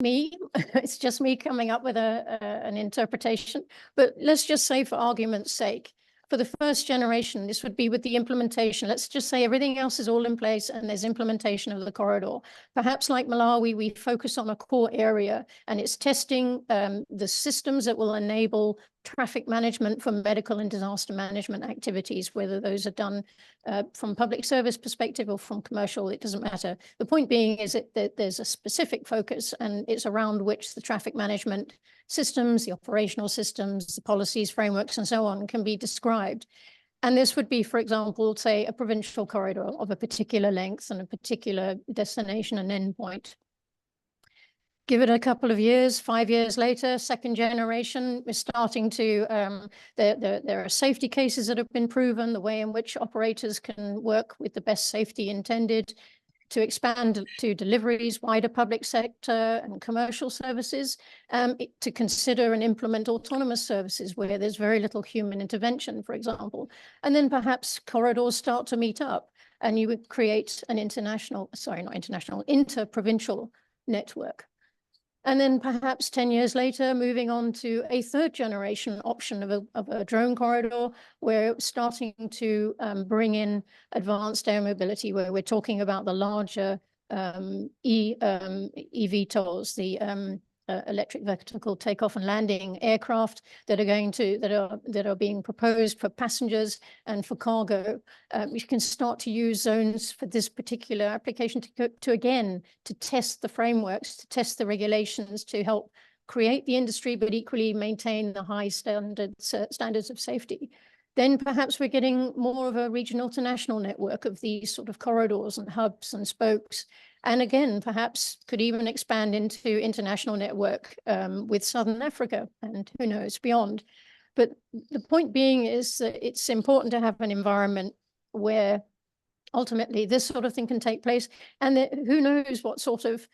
me. It's just me coming up with an interpretation. But let's just say, for argument's sake, for the first generation, this would be with the implementation. Let's just say everything else is all in place and there's implementation of the corridor. Perhaps like Malawi, we focus on a core area, and it's testing the systems that will enable traffic management for medical and disaster management activities, whether those are done from public service perspective or from commercial, it doesn't matter. The point being is that there's a specific focus, and it's around which the traffic management systems, the operational systems, the policies, frameworks, and so on can be described. And this would be, for example, say a provincial corridor of a particular length and a particular destination and endpoint. Give it a couple of years, 5 years later, second generation, we're starting to, there are safety cases that have been proven, the way in which operators can work with the best safety intended to expand to deliveries, wider public sector and commercial services, to consider and implement autonomous services where there's very little human intervention, for example. And then perhaps corridors start to meet up, and you would create an interprovincial network. And then perhaps 10 years later, moving on to a third generation option of a drone corridor, where it's starting to bring in advanced air mobility, where we're talking about the larger eVTOLs, the electric vertical takeoff and landing aircraft that are being proposed for passengers and for cargo. We can start to use zones for this particular application to test the frameworks, to test the regulations, to help create the industry, but equally maintain the high standards of safety. Then perhaps we're getting more of a regional to national network of these sort of corridors and hubs and spokes. And again, perhaps could even expand into international network with Southern Africa and who knows beyond. But the point being is that it's important to have an environment where ultimately this sort of thing can take place. And who knows what sort of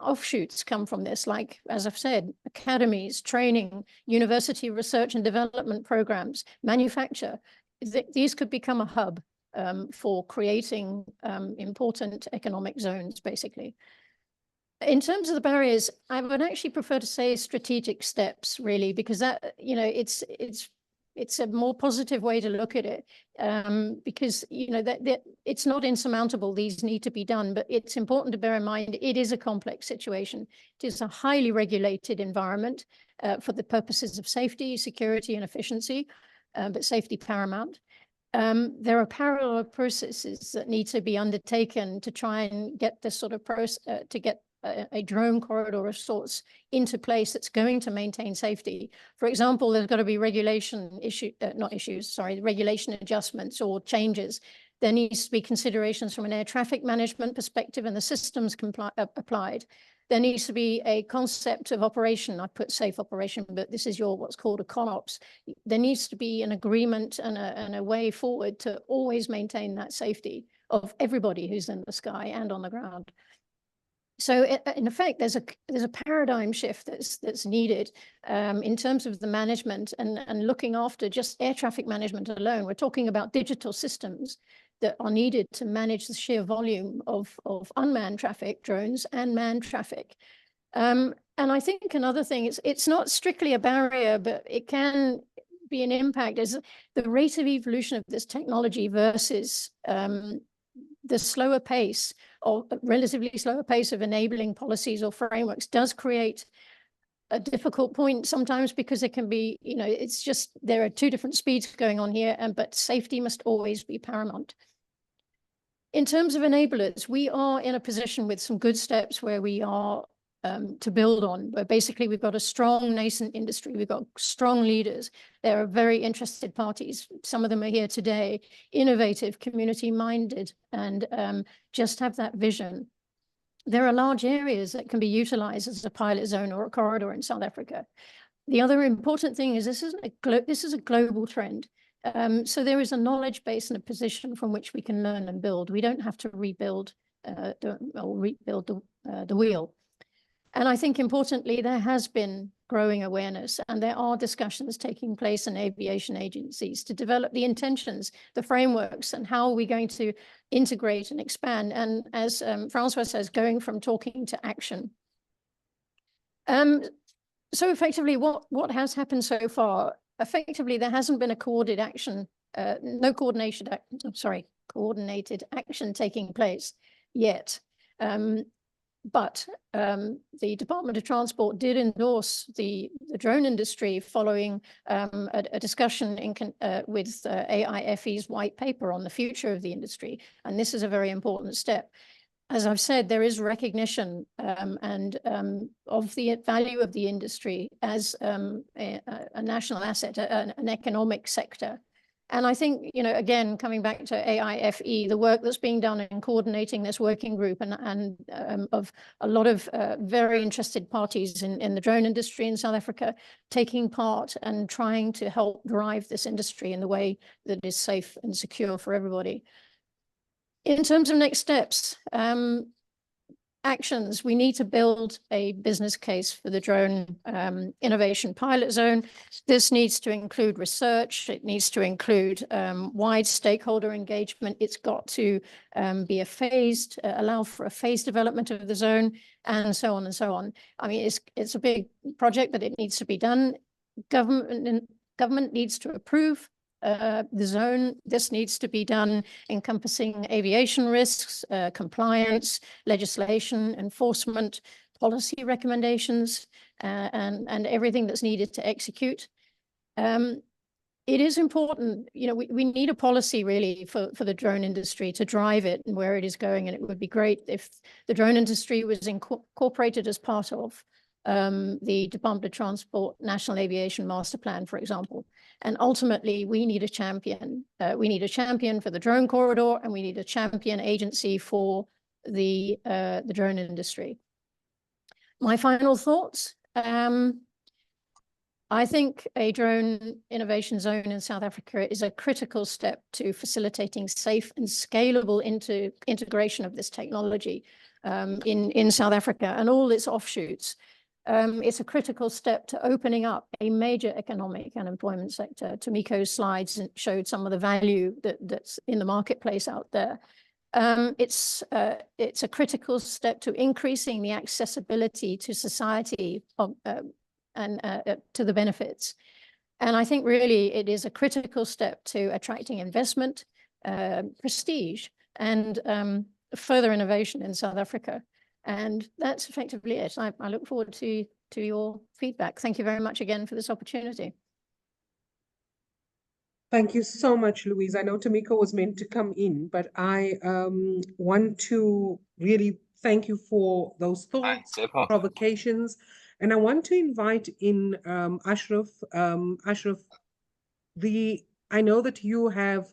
offshoots come from this, like, as I've said, academies, training, university research and development programs, manufacture. These could become a hub for creating important economic zones, basically. In terms of the barriers, I would actually prefer to say strategic steps, really, because that, you know, it's a more positive way to look at it, because, you know, that it's not insurmountable. These need to be done, but it's important to bear in mind it is a complex situation. It is a highly regulated environment for the purposes of safety, security, and efficiency, but safety paramount. There are parallel processes that need to be undertaken to try and get this sort of process, to get a drone corridor of sorts into place that's going to maintain safety. For example, there's got to be regulation regulation adjustments or changes. There needs to be considerations from an air traffic management perspective and the systems applied. There needs to be a concept of operation. I put safe operation, but this is what's called a ConOps. There needs to be an agreement and a way forward to always maintain that safety of everybody who's in the sky and on the ground. So in effect, there's a paradigm shift that's needed in terms of the management and looking after just air traffic management alone. We're talking about digital systems that are needed to manage the sheer volume of unmanned traffic, drones, and manned traffic. And I think another thing, it's not strictly a barrier, but it can be an impact, is the rate of evolution of this technology versus the slower pace, or relatively slower pace, of enabling policies or frameworks does create a difficult point sometimes, because it can be, you know, it's just, there are two different speeds going on here, but safety must always be paramount. In terms of enablers, we are in a position with some good steps where we are to build on, where basically we've got a strong nascent industry, we've got strong leaders, there are very interested parties, some of them are here today, innovative, community-minded, and just have that vision. There are large areas that can be utilized as a pilot zone or a corridor in South Africa. The other important thing is this is a global trend. So there is a knowledge base and a position from which we can learn and build. We don't have to rebuild the wheel. And I think importantly, there has been growing awareness, and there are discussions taking place in aviation agencies to develop the intentions, the frameworks, and how are we going to integrate and expand. And as Francois says, going from talking to action. So effectively, what has happened so far? Effectively, there hasn't been a coordinated action, coordinated action taking place yet. But the Department of Transport did endorse the drone industry following a discussion with AIFE's white paper on the future of the industry. And this is a very important step. As I've said, there is recognition of the value of the industry as a national asset, an economic sector. And I think, you know, again, coming back to AIFE, the work that's being done in coordinating this working group and of a lot of very interested parties in the drone industry in South Africa taking part and trying to help drive this industry in the way that is safe and secure for everybody. In terms of next steps, actions, we need to build a business case for the drone innovation pilot zone. This needs to include research. It needs to include wide stakeholder engagement. It's got to be allow for a phased development of the zone, and so on and so on. I mean, it's a big project, but it needs to be done. Government needs to approve the zone. This needs to be done encompassing aviation risks, compliance, legislation, enforcement, policy recommendations, and everything that's needed to execute. It is important, you know, we need a policy really for the drone industry to drive it and where it is going. And it would be great if the drone industry was incorporated as part of the Department of Transport National Aviation Master Plan, for example. And ultimately, we need a champion. We need a champion for the drone corridor, and we need a champion agency for the drone industry. My final thoughts. I think a drone innovation zone in South Africa is a critical step to facilitating safe and scalable integration of this technology in South Africa and all its offshoots. It's a critical step to opening up a major economic and employment sector. Tomiko's slides showed some of the value that's in the marketplace out there. It's a critical step to increasing the accessibility to society and to the benefits. And I think really it is a critical step to attracting investment, prestige, and further innovation in South Africa. And that's effectively it. I look forward to your feedback. Thank you very much again for this opportunity. Thank you so much, Louise. I know Tomiko was meant to come in, but I want to really thank you for those thoughts, provocations. And I want to invite in Ashraf. Ashraf, I know that you have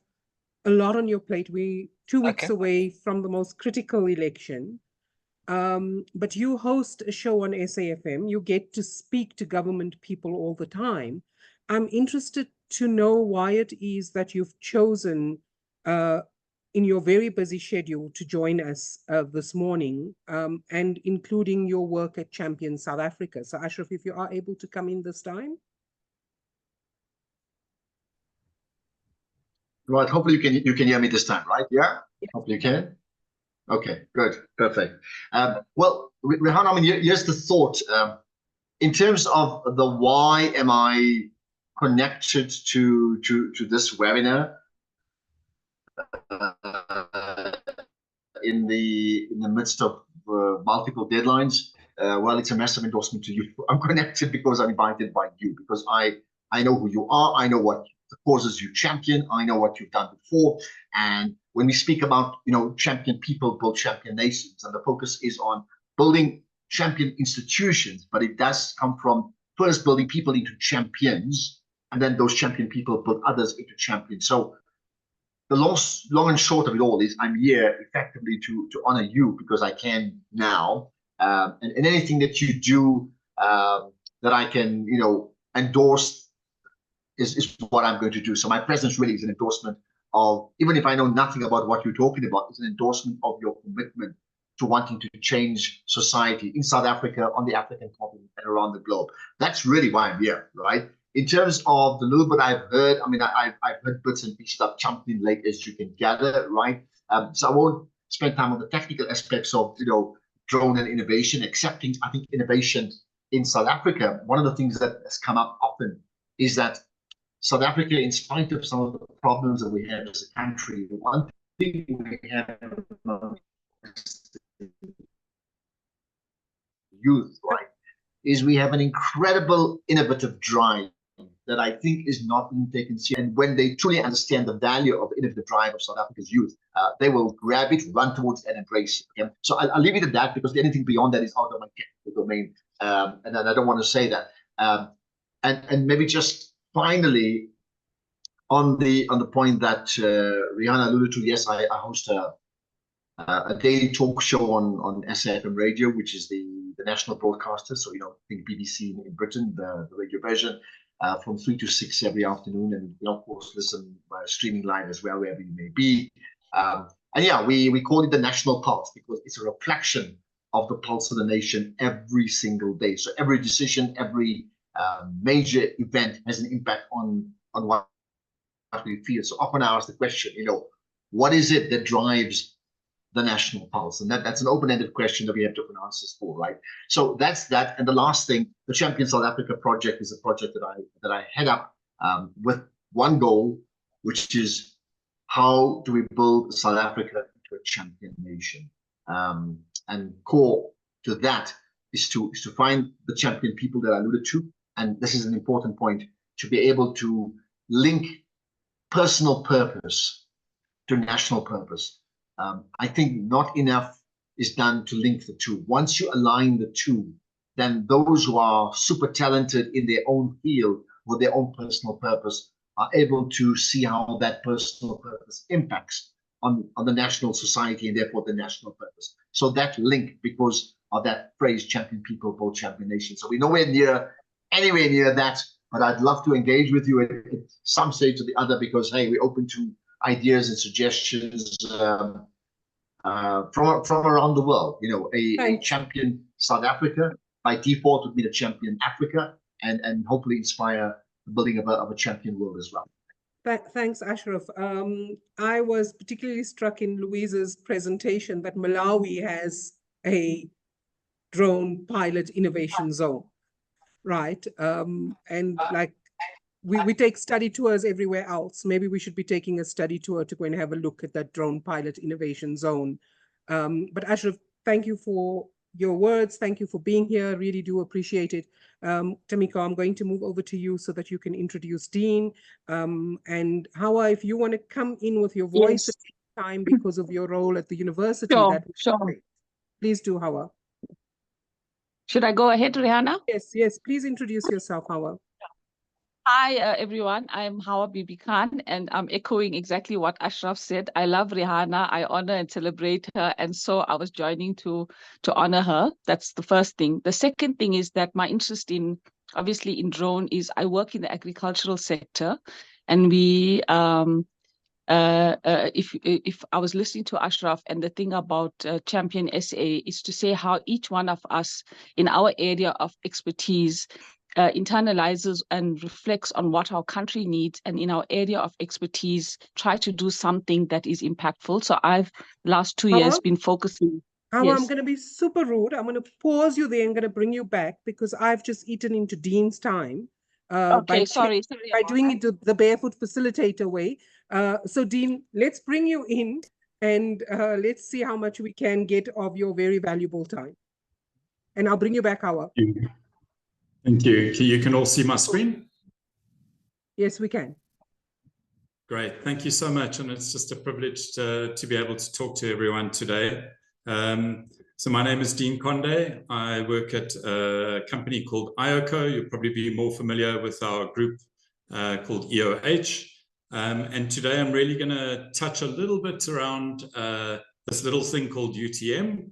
a lot on your plate. We're 2 weeks away from the most critical election. But you host a show on SAFM. You get to speak to government people all the time. I'm interested to know why it is that you've chosen in your very busy schedule to join us this morning, and including your work at Champion South Africa. So Ashraf, if you are able to come in this time. Right, hopefully you can hear me this time, right? Yeah? Hopefully you can. Okay, good, perfect. Well, Rehan, I mean, here's the thought. In terms of the why am I connected to this webinar in the midst of multiple deadlines, well, it's a massive endorsement to you. I'm connected because I'm invited by you, because I know who you are. I know what the causes you champion. I know what you've done before. And when we speak about, you know, champion people build champion nations, and the focus is on building champion institutions, but it does come from first building people into champions, and then those champion people build others into champions. So the long and short of it all is I'm here effectively to honor you, because I can now, and anything that you do that I can, you know, endorse is what I'm going to do. So my presence really is an endorsement of, even if I know nothing about what you're talking about, it's an endorsement of your commitment to wanting to change society in South Africa, on the African continent, and around the globe. That's really why I'm here, right? In terms of the little bit I've heard, I mean, I've heard bits and pieces of Champion Lake, as you can gather, right? So I won't spend time on the technical aspects of, you know, drone and innovation, excepting I think innovation in South Africa, one of the things that has come up often is that South Africa, in spite of some of the problems that we have as a country, the one thing we have youth, right, is we have an incredible innovative drive that I think is not being taken seriously. And when they truly understand the value of the innovative drive of South Africa's youth, they will grab it, run towards it, and embrace it. Okay? So I'll leave it at that, because anything beyond that is out of my technical domain, and I don't want to say that. And maybe just finally, on the point that Rihanna alluded to, yes, I host a daily talk show on SAFM radio, which is the national broadcaster. So, I think BBC in Britain, the radio version, from 3 to 6 every afternoon. And, of course, listen streaming live as well, wherever you may be. And yeah, we call it the National Pulse, because it's a reflection of the pulse of the nation every single day. So every decision, every major event has an impact on what we feel. So often I ask the question, what is it that drives the national pulse? And that's an open-ended question that we have different answers for, right? So that's that. And the last thing, the Champion South Africa project is a project that I head up with one goal, which is how do we build South Africa into a champion nation? And core to that is to find the champion people that I alluded to. And this is an important point, to be able to link personal purpose to national purpose. I think not enough is done to link the two. Once you align the two, then those who are super talented in their own field with their own personal purpose are able to see how that personal purpose impacts on the national society and therefore the national purpose. So that link, because of that phrase, champion people, both champion nations. So we're anywhere near that, but I'd love to engage with you at some stage or the other, because, hey, we're open to ideas and suggestions from around the world. A champion South Africa by default would be the champion Africa, and hopefully inspire the building of a champion world as well. Thanks, Ashraf. I was particularly struck in Louise's presentation that Malawi has a drone pilot innovation zone, right? And like we take study tours everywhere else. Maybe we should be taking a study tour to go and have a look at that drone pilot innovation zone. But Ashraf, thank you for your words. Thank you for being here. Really do appreciate it. Tamiko, I'm going to move over to you so that you can introduce Dean. And Hawa, if you want to come in with your voice at the time because of your role at the university, Sure. Great. Please do, Hawa. Should I go ahead, Rihanna? Yes. Please introduce yourself, Hawa. Hi, everyone. I'm Hawa Bibi Khan, and I'm echoing exactly what Ashraf said. I love Rihanna. I honor and celebrate her. And so I was joining to honor her. That's the first thing. The second thing is that my interest obviously in drone is I work in the agricultural sector. And we, if I was listening to Ashraf, and the thing about Champion SA is to say how each one of us in our area of expertise internalizes and reflects on what our country needs, and in our area of expertise try to do something that is impactful. So I've last 2 years been focusing. Hawa, I'm going to be super rude. I'm going to pause you there. I'm going to bring you back because I've just eaten into Dean's time. Okay, sorry. By doing it the barefoot facilitator way. So Dean, let's bring you in and let's see how much we can get of your very valuable time. And I'll bring you back, Hawa. Thank you. You can all see my screen? Yes, we can. Great. Thank you so much. And it's just a privilege to be able to talk to everyone today. So my name is Dean Conde. I work at a company called IOCO. You'll probably be more familiar with our group called EOH. And today I'm really going to touch a little bit around this little thing called UTM.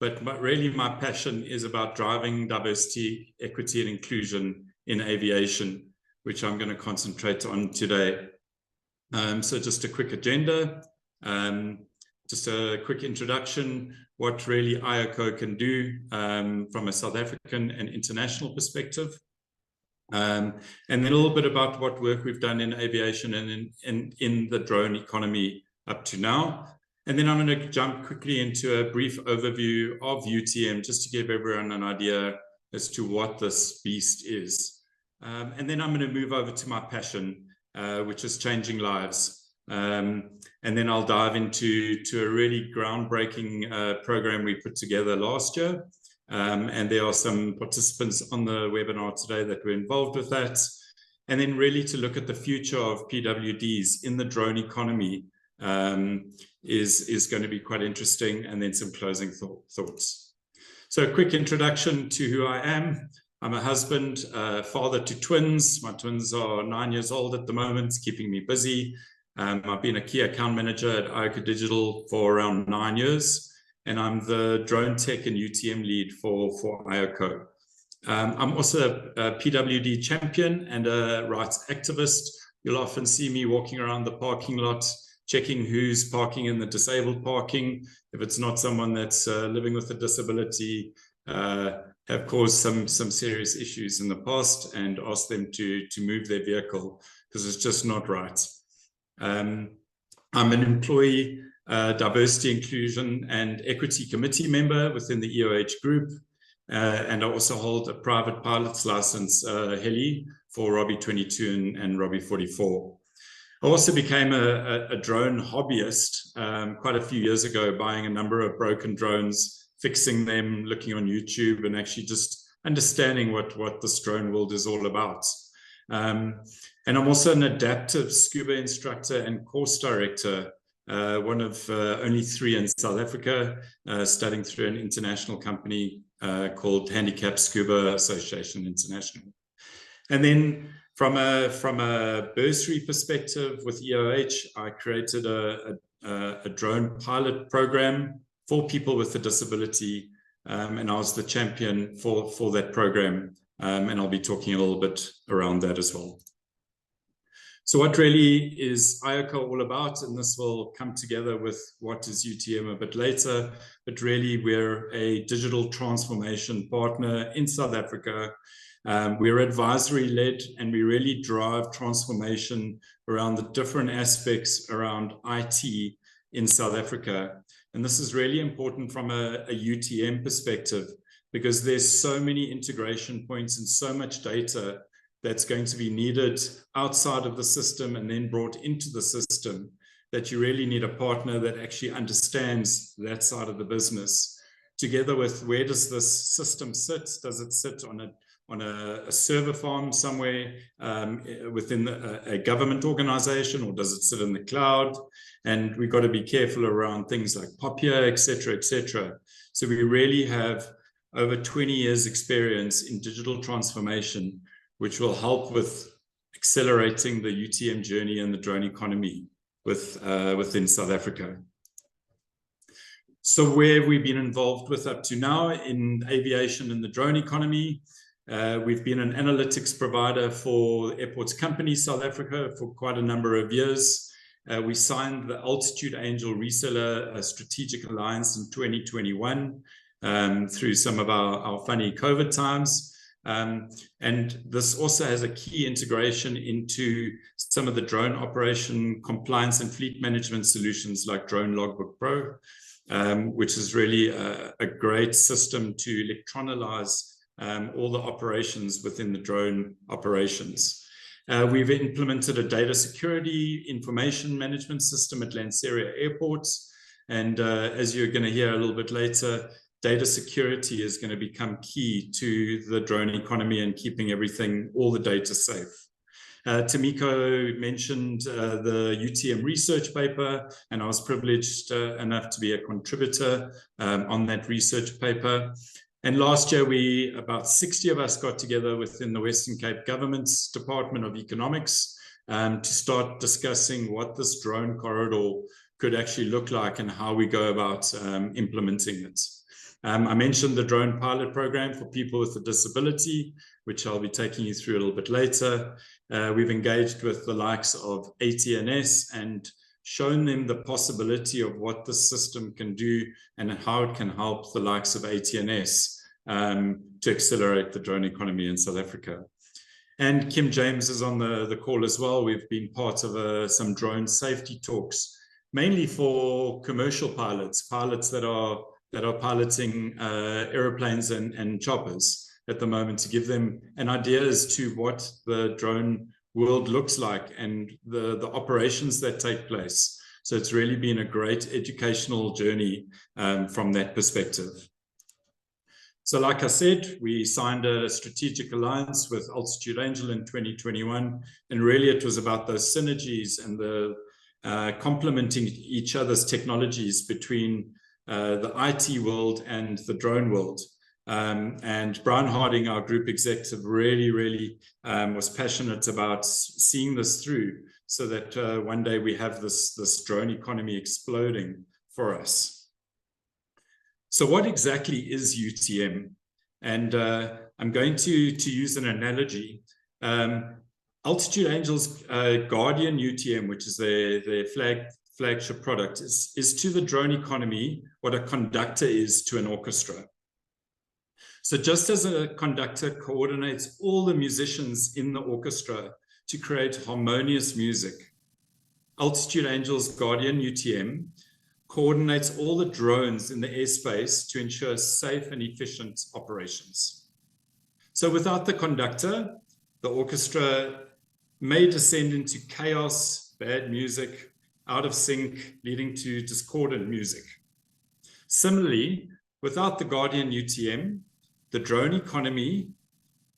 But really my passion is about driving diversity, equity, and inclusion in aviation, which I'm going to concentrate on today. So just a quick agenda, just a quick introduction, what really IOCO can do from a South African and international perspective. And then a little bit about what work we've done in aviation and in the drone economy up to now. And then I'm going to jump quickly into a brief overview of UTM, just to give everyone an idea as to what this beast is. And then I'm going to move over to my passion, which is changing lives. And then I'll dive into a really groundbreaking program we put together last year. And there are some participants on the webinar today that were involved with that. And then really to look at the future of PWDs in the drone economy is going to be quite interesting, and then some closing thoughts. So a quick introduction to who I am. I'm a husband, father to twins. My twins are 9 years old at the moment, keeping me busy. I've been a key account manager at IOCA Digital for around 9 years, and I'm the drone tech and UTM lead for IOCA. I'm also a PWD champion and a rights activist. You'll often see me walking around the parking lot, checking who's parking in the disabled parking. If it's not someone that's living with a disability, have caused some serious issues in the past, and ask them to move their vehicle because it's just not right. I'm an employee, diversity, inclusion, and equity committee member within the EOH group. And I also hold a private pilot's license, heli, for Robbie 22 and Robbie 44. I also became a drone hobbyist quite a few years ago, buying a number of broken drones, fixing them, looking on YouTube, and actually just understanding what this drone world is all about. And I'm also an adaptive scuba instructor and course director, one of only 3 in South Africa, studying through an international company called Handicap Scuba Association International. And then from a bursary perspective with EOH, I created a drone pilot program for people with a disability, and I was the champion for that program, and I'll be talking a little bit around that as well. So what really is IOCA all about? And this will come together with what is UTM a bit later, but really we're a digital transformation partner in South Africa. We're advisory led, and we really drive transformation around the different aspects around IT in South Africa. And this is really important from a UTM perspective, because there's so many integration points and so much data that's going to be needed outside of the system and then brought into the system, that you really need a partner that actually understands that side of the business, together with where does this system sit? Does it sit on a server farm somewhere within a government organization, or does it sit in the cloud? And we've got to be careful around things like POPIA, et cetera, So we really have over 20 years experience in digital transformation, which will help with accelerating the UTM journey and the drone economy within South Africa. So where have we been involved with up to now in aviation and the drone economy? We've been an analytics provider for Airports Company South Africa for quite a number of years. We signed the Altitude Angel Reseller Strategic Alliance in 2021 through some of our funny COVID times. And this also has a key integration into some of the drone operation compliance and fleet management solutions like Drone Logbook Pro, which is really a great system to electronalyze all the operations within the drone operations. We've implemented a data security information management system at Lanseria Airport. And as you're going to hear a little bit later, data security is going to become key to the drone economy and keeping everything, all the data safe. Tamiko mentioned the UTM research paper, and I was privileged enough to be a contributor on that research paper. And last year, about 60 of us got together within the Western Cape Government's Department of Economics to start discussing what this drone corridor could actually look like and how we go about implementing it. I mentioned the drone pilot program for people with a disability, which I'll be taking you through a little bit later. We've engaged with the likes of ATNS and shown them the possibility of what the system can do and how it can help the likes of ATNS to accelerate the drone economy in South Africa. And Kim James is on the call as well. We've been part of some drone safety talks, mainly for commercial pilots that are piloting aeroplanes and choppers. at the moment to give them an idea as to what the drone world looks like and the operations that take place. So it's really been a great educational journey from that perspective. So like I said, we signed a strategic alliance with Altitude Angel in 2021, and really it was about those synergies and the complementing each other's technologies between the IT world and the drone world. And Brian Harding, our group executive, really was passionate about seeing this through so that one day we have this drone economy exploding for us. So what exactly is UTM? And I'm going to use an analogy. Altitude Angel's Guardian UTM, which is their flagship product, is to the drone economy what a conductor is to an orchestra. So just as a conductor coordinates all the musicians in the orchestra to create harmonious music, Altitude Angel's Guardian UTM coordinates all the drones in the airspace to ensure safe and efficient operations. So without the conductor, the orchestra may descend into chaos, bad music, out of sync, leading to discordant music. Similarly, without the Guardian UTM, the drone economy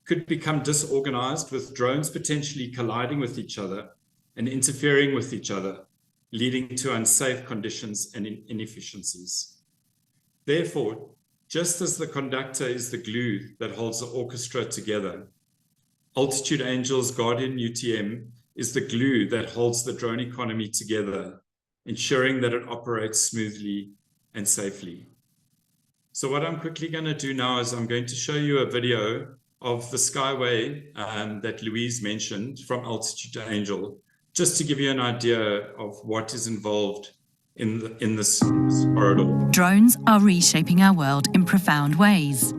could become disorganized, with drones potentially colliding with each other and interfering with each other, leading to unsafe conditions and inefficiencies. Therefore, just as the conductor is the glue that holds the orchestra together, Altitude Angel's Guardian UTM is the glue that holds the drone economy together, ensuring that it operates smoothly and safely. So what I'm quickly going to do now is I'm going to show you a video of the Skyway that Louise mentioned from Altitude Angel, just to give you an idea of what is involved in this corridor. Drones are reshaping our world in profound ways.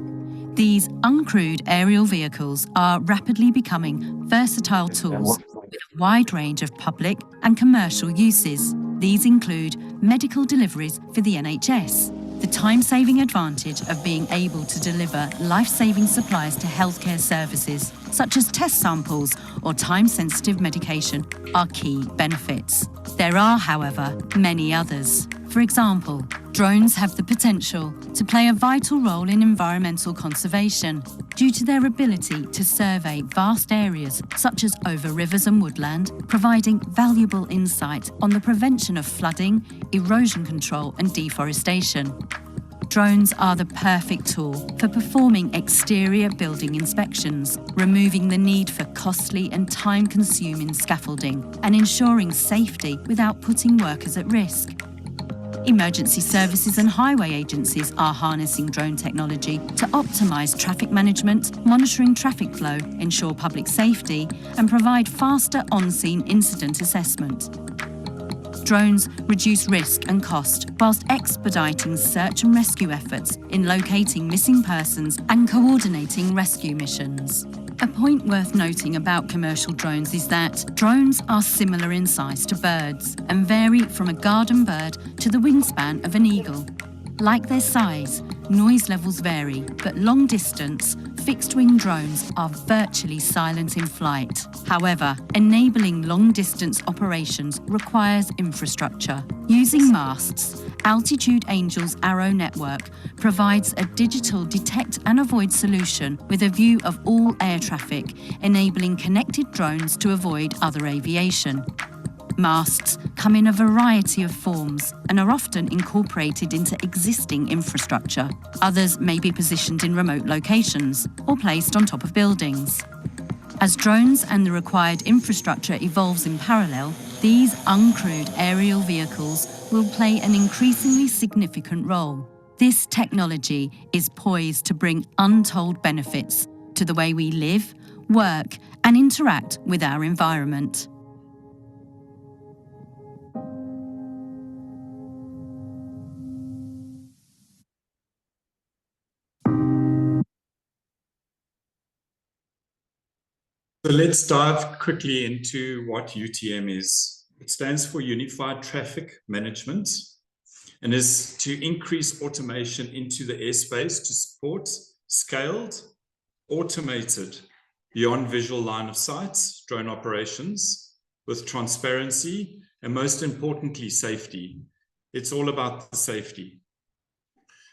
These uncrewed aerial vehicles are rapidly becoming versatile tools with a wide range of public and commercial uses. These include medical deliveries for the NHS, the time-saving advantage of being able to deliver life-saving supplies to healthcare services, such as test samples or time-sensitive medication, are key benefits. There are, however, many others. For example, drones have the potential to play a vital role in environmental conservation due to their ability to survey vast areas such as over rivers and woodland, providing valuable insight on the prevention of flooding, erosion control and deforestation. Drones are the perfect tool for performing exterior building inspections, removing the need for costly and time-consuming scaffolding, and ensuring safety without putting workers at risk. Emergency services and highway agencies are harnessing drone technology to optimise traffic management, monitoring traffic flow, ensure public safety, and provide faster on-scene incident assessment. Drones reduce risk and cost whilst expediting search and rescue efforts in locating missing persons and coordinating rescue missions. A point worth noting about commercial drones is that drones are similar in size to birds and vary from a garden bird to the wingspan of an eagle. Like their size, noise levels vary, but long-distance, fixed-wing drones are virtually silent in flight. However, enabling long-distance operations requires infrastructure. Using masts, Altitude Angel's Arrow network provides a digital detect and avoid solution with a view of all air traffic, enabling connected drones to avoid other aviation. Masts come in a variety of forms and are often incorporated into existing infrastructure. Others may be positioned in remote locations or placed on top of buildings. As drones and the required infrastructure evolves in parallel, these uncrewed aerial vehicles will play an increasingly significant role. This technology is poised to bring untold benefits to the way we live, work, and interact with our environment. So let's dive quickly into what UTM is. It stands for Unified Traffic Management and is to increase automation into the airspace to support scaled automated beyond visual line of sight drone operations with transparency and, most importantly, safety. It's all about the safety.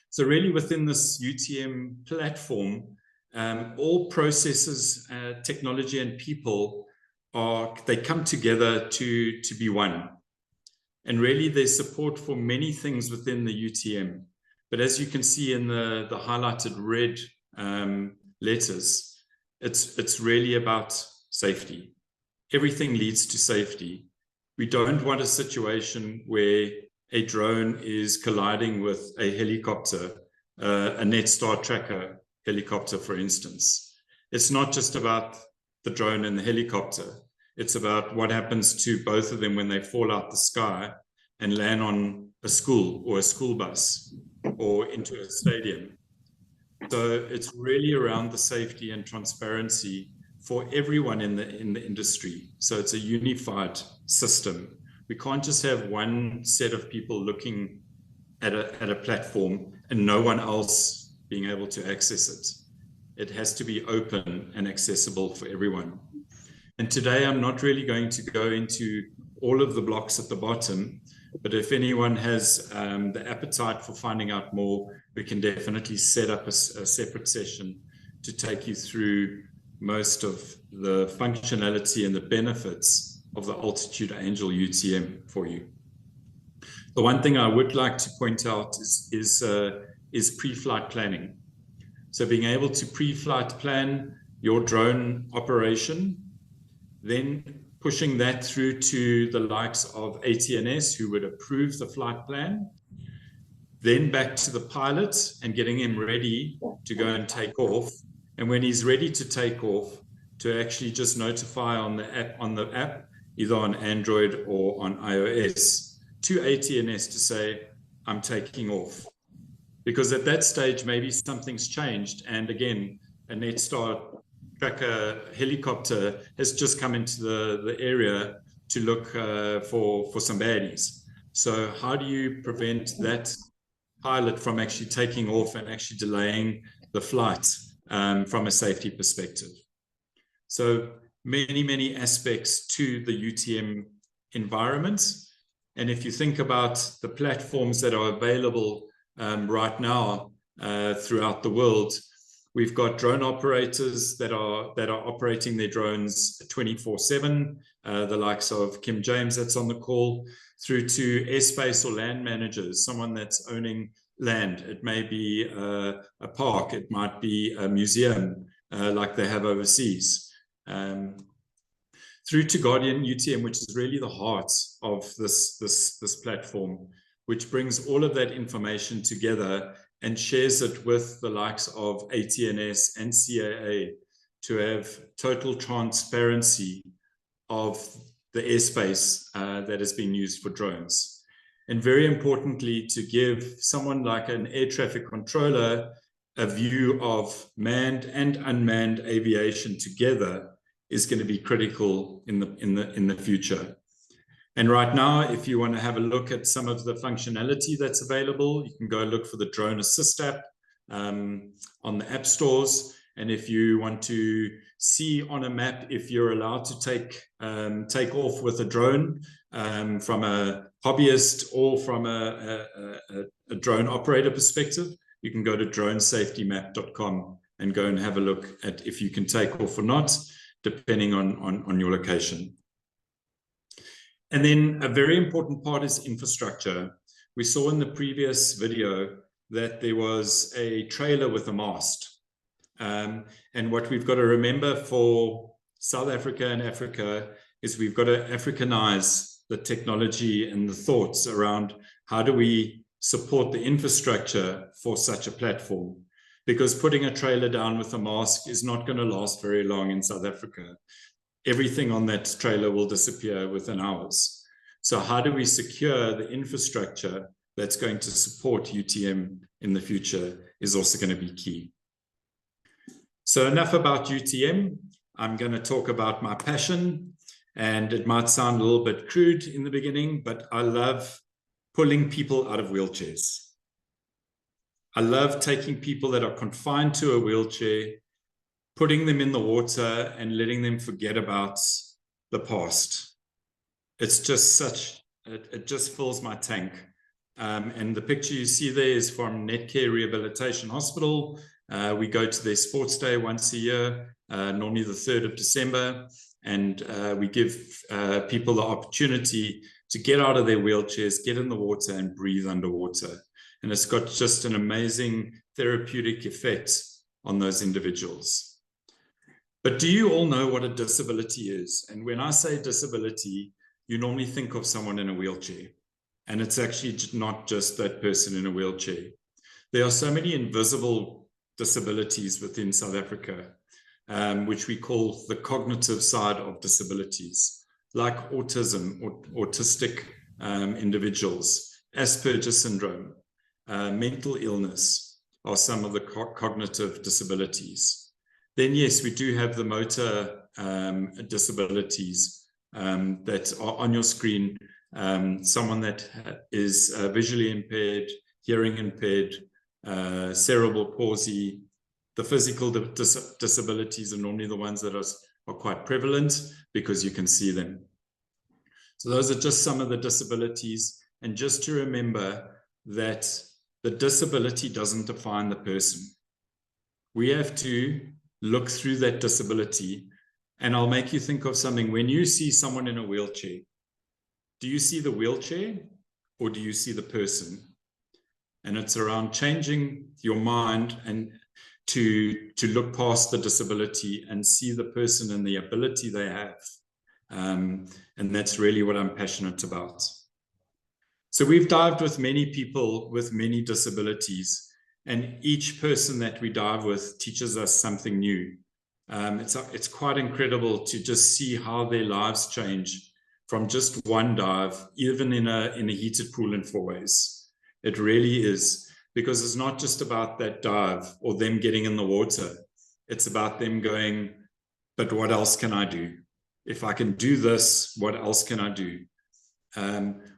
So really within this UTM platform, all processes, technology and people they come together to be one. And really there's support for many things within the UTM. But as you can see in the highlighted red letters, it's really about safety. Everything leads to safety. We don't want a situation where a drone is colliding with a helicopter, a NetStar tracker helicopter, for instance. It's not just about the drone and the helicopter. It's about what happens to both of them when they fall out the sky and land on a school or a school bus or into a stadium. So it's really around the safety and transparency for everyone in the industry. So it's a unified system. We can't just have one set of people looking at a platform and no one else being able to access it. It has to be open and accessible for everyone. And today I'm not really going to go into all of the blocks at the bottom, but if anyone has the appetite for finding out more, we can definitely set up a separate session to take you through most of the functionality and the benefits of the Altitude Angel UTM for you. The one thing I would like to point out is pre-flight planning. So being able to pre-flight plan your drone operation, then pushing that through to the likes of ATNS who would approve the flight plan, then back to the pilot and getting him ready to go and take off. And when he's ready to take off, to actually just notify on the app, either on Android or on iOS, to ATNS to say, I'm taking off. Because at that stage, maybe something's changed. And again, a NetStar tracker helicopter has just come into the area to look for some baddies. So how do you prevent that pilot from actually taking off and actually delaying the flight from a safety perspective? So many aspects to the UTM environment. And if you think about the platforms that are available right now throughout the world, we've got drone operators that are operating their drones 24/7, the likes of Kim James that's on the call, through to airspace or land managers, someone that's owning land. It may be a park, it might be a museum like they have overseas. Through to Guardian UTM, which is really the heart of this platform, which brings all of that information together and shares it with the likes of ATNS and CAA to have total transparency of the airspace that has been used for drones. And very importantly, to give someone like an air traffic controller a view of manned and unmanned aviation together is going to be critical in the future. And right now, if you want to have a look at some of the functionality that's available, you can go look for the Drone Assist app on the app stores. And if you want to see on a map if you're allowed to take off with a drone from a hobbyist or from a drone operator perspective, you can go to dronesafetymap.com and go and have a look at if you can take off or not, depending on your location. And then a very important part is infrastructure. We saw in the previous video that there was a trailer with a mast. And what we've got to remember for South Africa and Africa is we've got to Africanize the technology and the thoughts around how do we support the infrastructure for such a platform. Because putting a trailer down with a mast is not going to last very long in South Africa. Everything on that trailer will disappear within hours. So how do we secure the infrastructure that's going to support UTM in the future is also going to be key. So enough about UTM. I'm going to talk about my passion, and it might sound a little bit crude in the beginning, but I love pulling people out of wheelchairs. I love taking people that are confined to a wheelchair putting them in the water and letting them forget about the past. It's just it just fills my tank. And the picture you see there is from Netcare Rehabilitation Hospital. We go to their sports day once a year, normally the 3rd of December, and we give people the opportunity to get out of their wheelchairs, get in the water and breathe underwater. And it's got just an amazing therapeutic effect on those individuals. But do you all know what a disability is? And when I say disability, you normally think of someone in a wheelchair. And it's actually not just that person in a wheelchair. There are so many invisible disabilities within South Africa, which we call the cognitive side of disabilities, like autism or autistic individuals, Asperger's syndrome, mental illness are some of the cognitive disabilities. Then yes, we do have the motor disabilities that are on your screen. Someone that is visually impaired, hearing impaired, cerebral palsy. The physical disabilities are normally the ones that are quite prevalent because you can see them. So those are just some of the disabilities. And just to remember that the disability doesn't define the person. We have to look through that disability. And I'll make you think of something. When you see someone in a wheelchair, do you see the wheelchair or do you see the person? And it's around changing your mind and to look past the disability and see the person and the ability they have. And that's really what I'm passionate about. So we've dived with many people with many disabilities, and each person that we dive with teaches us something new. It's quite incredible to just see how their lives change from just one dive, even in a heated pool in Fourways. It really is, because it's not just about that dive or them getting in the water. It's about them going, but what else can I do? If I can do this, what else can I do?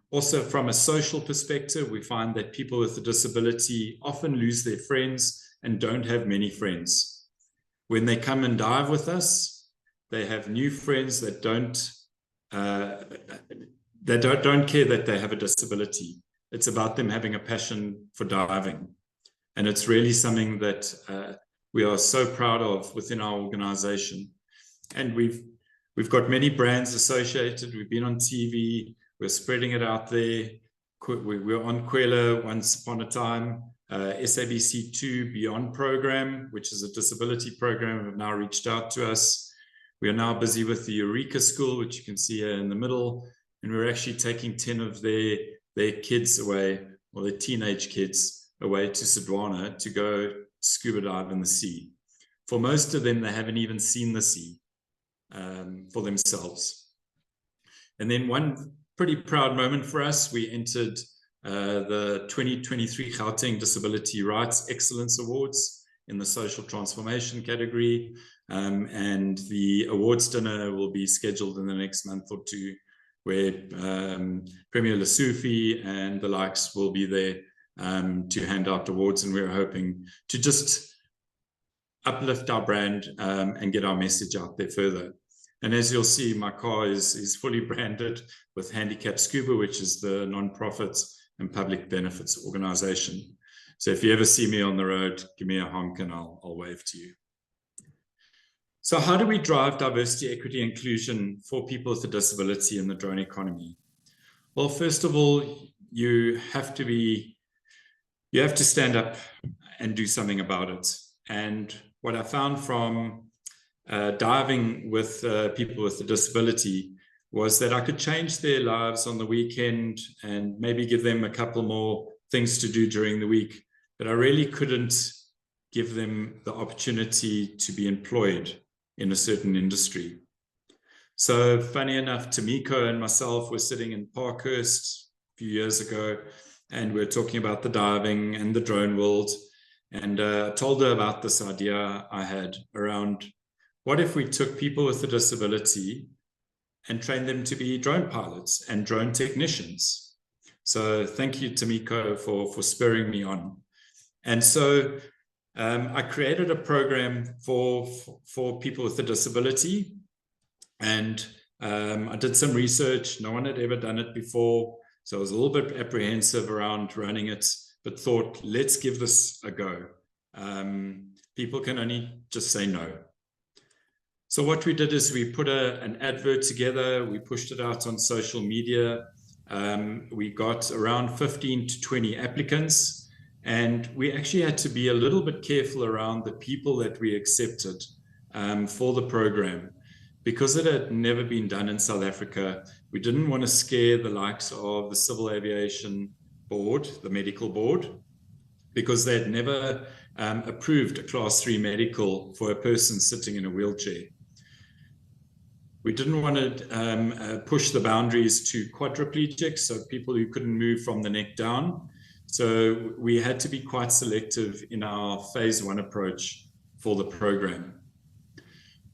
Also, from a social perspective, we find that people with a disability often lose their friends and don't have many friends. When they come and dive with us, they have new friends that don't care that they have a disability. It's about them having a passion for diving. And it's really something that we are so proud of within our organization. And we've got many brands associated. We've been on TV. We're spreading it out there. We were on Kwela once upon a time. SABC2 Beyond program, which is a disability program, have now reached out to us. We are now busy with the Eureka School, which you can see here in the middle. And we're actually taking 10 of their kids away, or their teenage kids away to Sodwana to go scuba dive in the sea. For most of them, they haven't even seen the sea for themselves. And then one pretty proud moment for us, we entered the 2023 Gauteng Disability Rights Excellence Awards in the social transformation category. And the awards dinner will be scheduled in the next month or two, where Premier Lessufi and the likes will be there to hand out awards. And we're hoping to just uplift our brand and get our message out there further. And as you'll see, my car is fully branded with Handicap Scuba, which is the non-profit and public benefits organization. So if you ever see me on the road, give me a honk and I'll wave to you. So how do we drive diversity, equity, inclusion for people with a disability in the drone economy? Well, first of all, you have to stand up and do something about it. And what I found from diving with people with a disability was that I could change their lives on the weekend and maybe give them a couple more things to do during the week, but I really couldn't give them the opportunity to be employed in a certain industry. So funny enough, Tamiko and myself were sitting in Parkhurst a few years ago, and we were talking about the diving and the drone world. And I told her about this idea I had around, what if we took people with a disability and trained them to be drone pilots and drone technicians? So thank you, Tamiko, for spurring me on. And so I created a program for people with a disability, and I did some research. No one had ever done it before, so I was a little bit apprehensive around running it, but thought, let's give this a go. People can only just say no. So what we did is we put an advert together, we pushed it out on social media. We got around 15 to 20 applicants, and we actually had to be a little bit careful around the people that we accepted for the program. Because it had never been done in South Africa, we didn't want to scare the likes of the Civil Aviation Board, the medical board, because they had never approved a Class 3 medical for a person sitting in a wheelchair. We didn't want to push the boundaries to quadriplegics, so people who couldn't move from the neck down. So we had to be quite selective in our phase 1 approach for the program.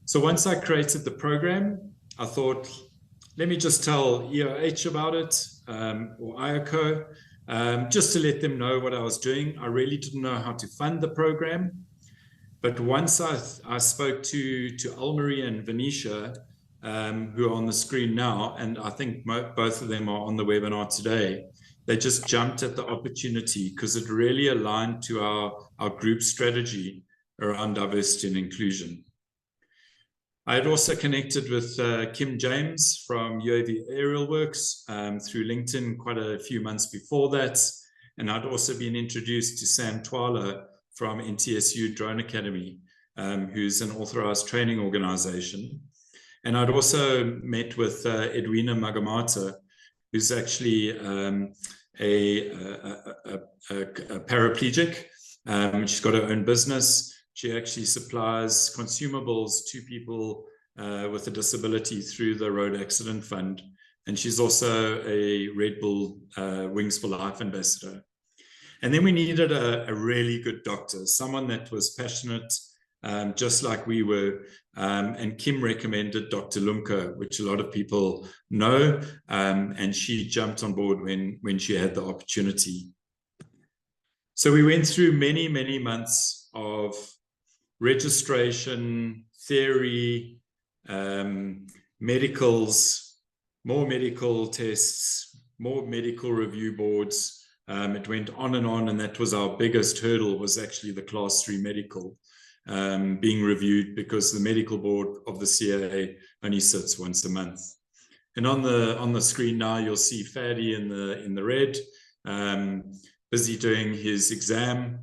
So once I created the program, I thought, let me just tell EOH about it, or IOCO, just to let them know what I was doing. I really didn't know how to fund the program. But once I spoke to Almarie and Venetia, who are on the screen now, and I think both of them are on the webinar today, they just jumped at the opportunity because it really aligned to our group strategy around diversity and inclusion. I had also connected with Kim James from UAV Aerial Works through LinkedIn quite a few months before that. And I'd also been introduced to Sam Twala from NTSU Drone Academy, who's an authorized training organization. And I'd also met with Edwina Magamata, who's actually a paraplegic. She's got her own business. She actually supplies consumables to people with a disability through the Road Accident Fund. And she's also a Red Bull Wings for Life ambassador. And then we needed a really good doctor, someone that was passionate, just like we were. And Kim recommended Dr. Lumka, which a lot of people know. And she jumped on board when she had the opportunity. So we went through many, many months of registration, theory, medicals, more medical tests, more medical review boards. It went on, and that was our biggest hurdle, was actually the Class 3 medical being reviewed, because the medical board of the CAA only sits once a month. And on the screen now, you'll see Fadi in the red, busy doing his exam.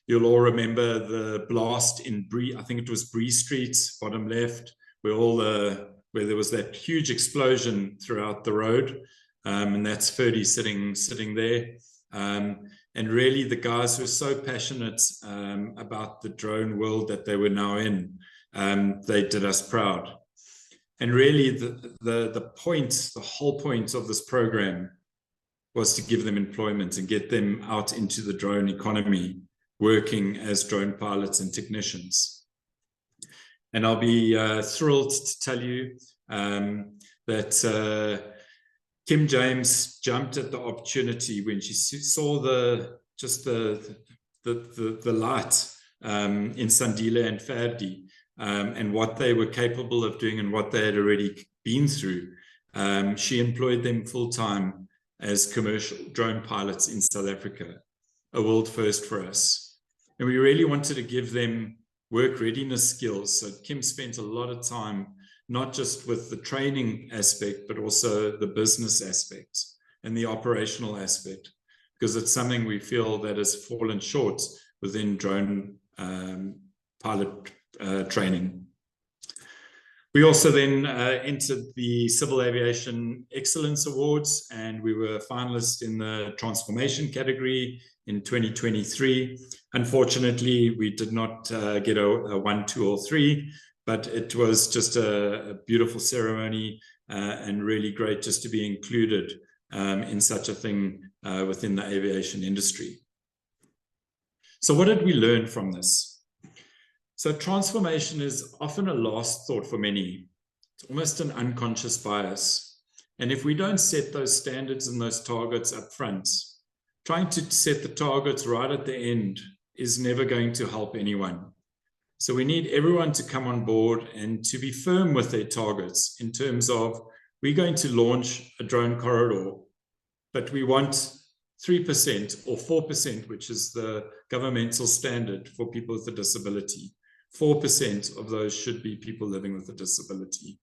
You'll all remember the blast in Bree, I think it was Bree Street, bottom left, where there was that huge explosion throughout the road. And that's Ferdy sitting there. And really the guys were so passionate about the drone world that they were now in. They did us proud. And really the whole point of this program was to give them employment and get them out into the drone economy, working as drone pilots and technicians. And I'll be thrilled to tell you that Kim James jumped at the opportunity when she saw the light in Sandile and Ferdi, and what they were capable of doing and what they had already been through. She employed them full-time as commercial drone pilots in South Africa, a world first for us. And we really wanted to give them work readiness skills. So Kim spent a lot of time, not just with the training aspect, but also the business aspect and the operational aspect, because it's something we feel that has fallen short within drone pilot training. We also then entered the Civil Aviation Excellence Awards, and we were finalists in the Transformation category in 2023. Unfortunately, we did not get a 1, 2, or 3, but it was just a beautiful ceremony and really great just to be included in such a thing within the aviation industry. So what did we learn from this? So transformation is often a last thought for many. It's almost an unconscious bias. And if we don't set those standards and those targets up front, trying to set the targets right at the end is never going to help anyone. So we need everyone to come on board and to be firm with their targets in terms of, we're going to launch a drone corridor, but we want 3% or 4%, which is the governmental standard for people with a disability. 4% of those should be people living with a disability.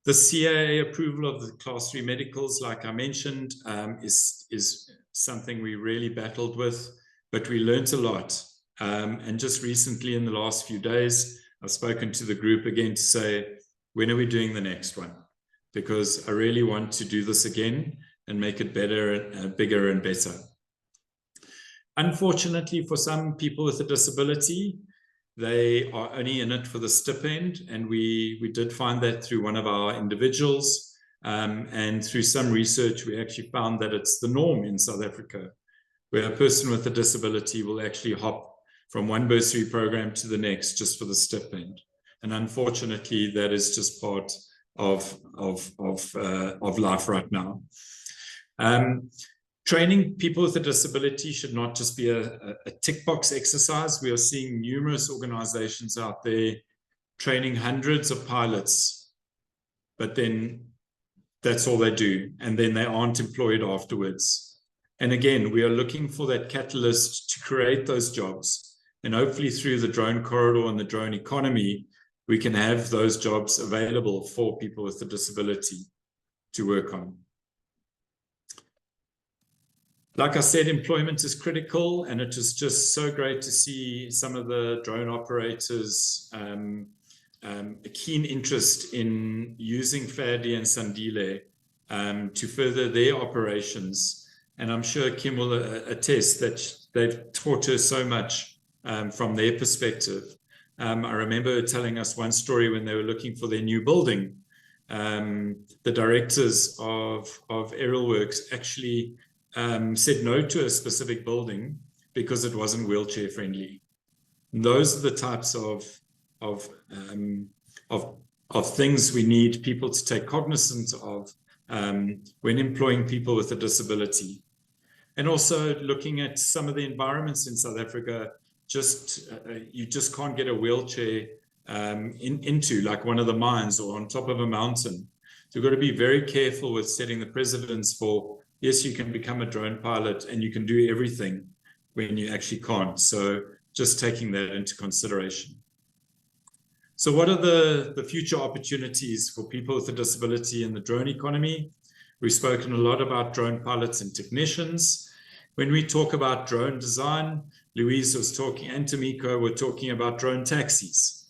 The CAA approval of the Class 3 medicals, like I mentioned, is something we really battled with, but we learned a lot. And just recently, in the last few days, I've spoken to the group again to say, when are we doing the next one? Because I really want to do this again and make it better, bigger and better. Unfortunately, for some people with a disability, they are only in it for the stipend, and we did find that through one of our individuals, and through some research, we actually found that it's the norm in South Africa, where a person with a disability will actually hop from one bursary program to the next just for the stipend. And unfortunately, that is just part of life right now. Training people with a disability should not just be a tick box exercise. We are seeing numerous organizations out there training hundreds of pilots, but then that's all they do. And then they aren't employed afterwards. And again, we are looking for that catalyst to create those jobs. And hopefully through the drone corridor and the drone economy, we can have those jobs available for people with a disability to work on. Like I said, employment is critical, and it is just so great to see some of the drone operators a keen interest in using Ferdi and Sandile to further their operations. And I'm sure Kim will attest that they've taught her so much from their perspective. I remember her telling us one story when they were looking for their new building. The directors of Aerial Works actually said no to a specific building because it wasn't wheelchair friendly. And those are the types of things we need people to take cognizance of when employing people with a disability. And also looking at some of the environments in South Africa, you just can't get a wheelchair into, like one of the mines or on top of a mountain. So we've got to be very careful with setting the precedents for, yes, you can become a drone pilot and you can do everything when you actually can't. So just taking that into consideration. So what are the future opportunities for people with a disability in the drone economy? We've spoken a lot about drone pilots and technicians. When we talk about drone design, Louise was talking, and Tamiko were talking about drone taxis.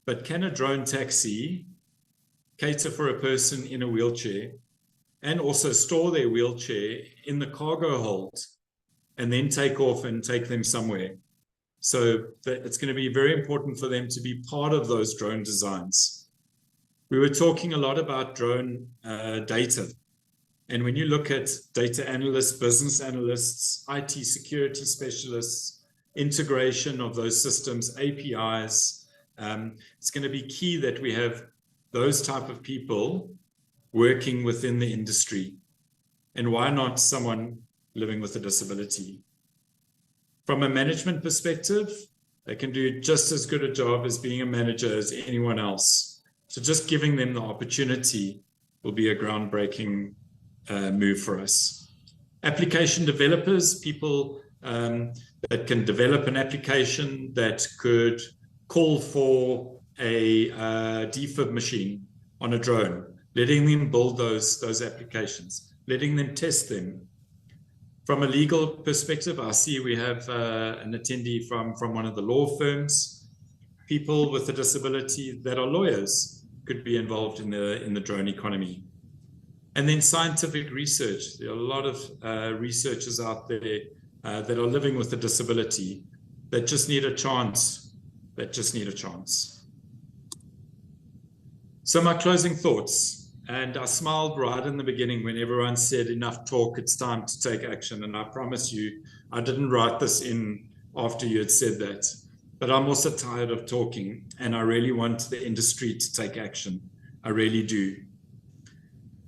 But can a drone taxi cater for a person in a wheelchair and also store their wheelchair in the cargo hold and then take off and take them somewhere? So it's going to be very important for them to be part of those drone designs. We were talking a lot about drone data. And when you look at data analysts, business analysts, IT security specialists, integration of those systems, APIs, it's going to be key that we have those type of people working within the industry. And why not someone living with a disability? From a management perspective, they can do just as good a job as being a manager as anyone else. So just giving them the opportunity will be a groundbreaking move for us. Application developers, people that can develop an application that could call for a defib machine on a drone, letting them build those applications, letting them test them. From a legal perspective, I see we have an attendee from one of the law firms. People with a disability that are lawyers could be involved in the drone economy. And then scientific research. There are a lot of researchers out there that are living with a disability that just need a chance, So my closing thoughts, and I smiled right in the beginning when everyone said enough talk, it's time to take action. And I promise you, I didn't write this in after you had said that, but I'm also tired of talking, and I really want the industry to take action. I really do.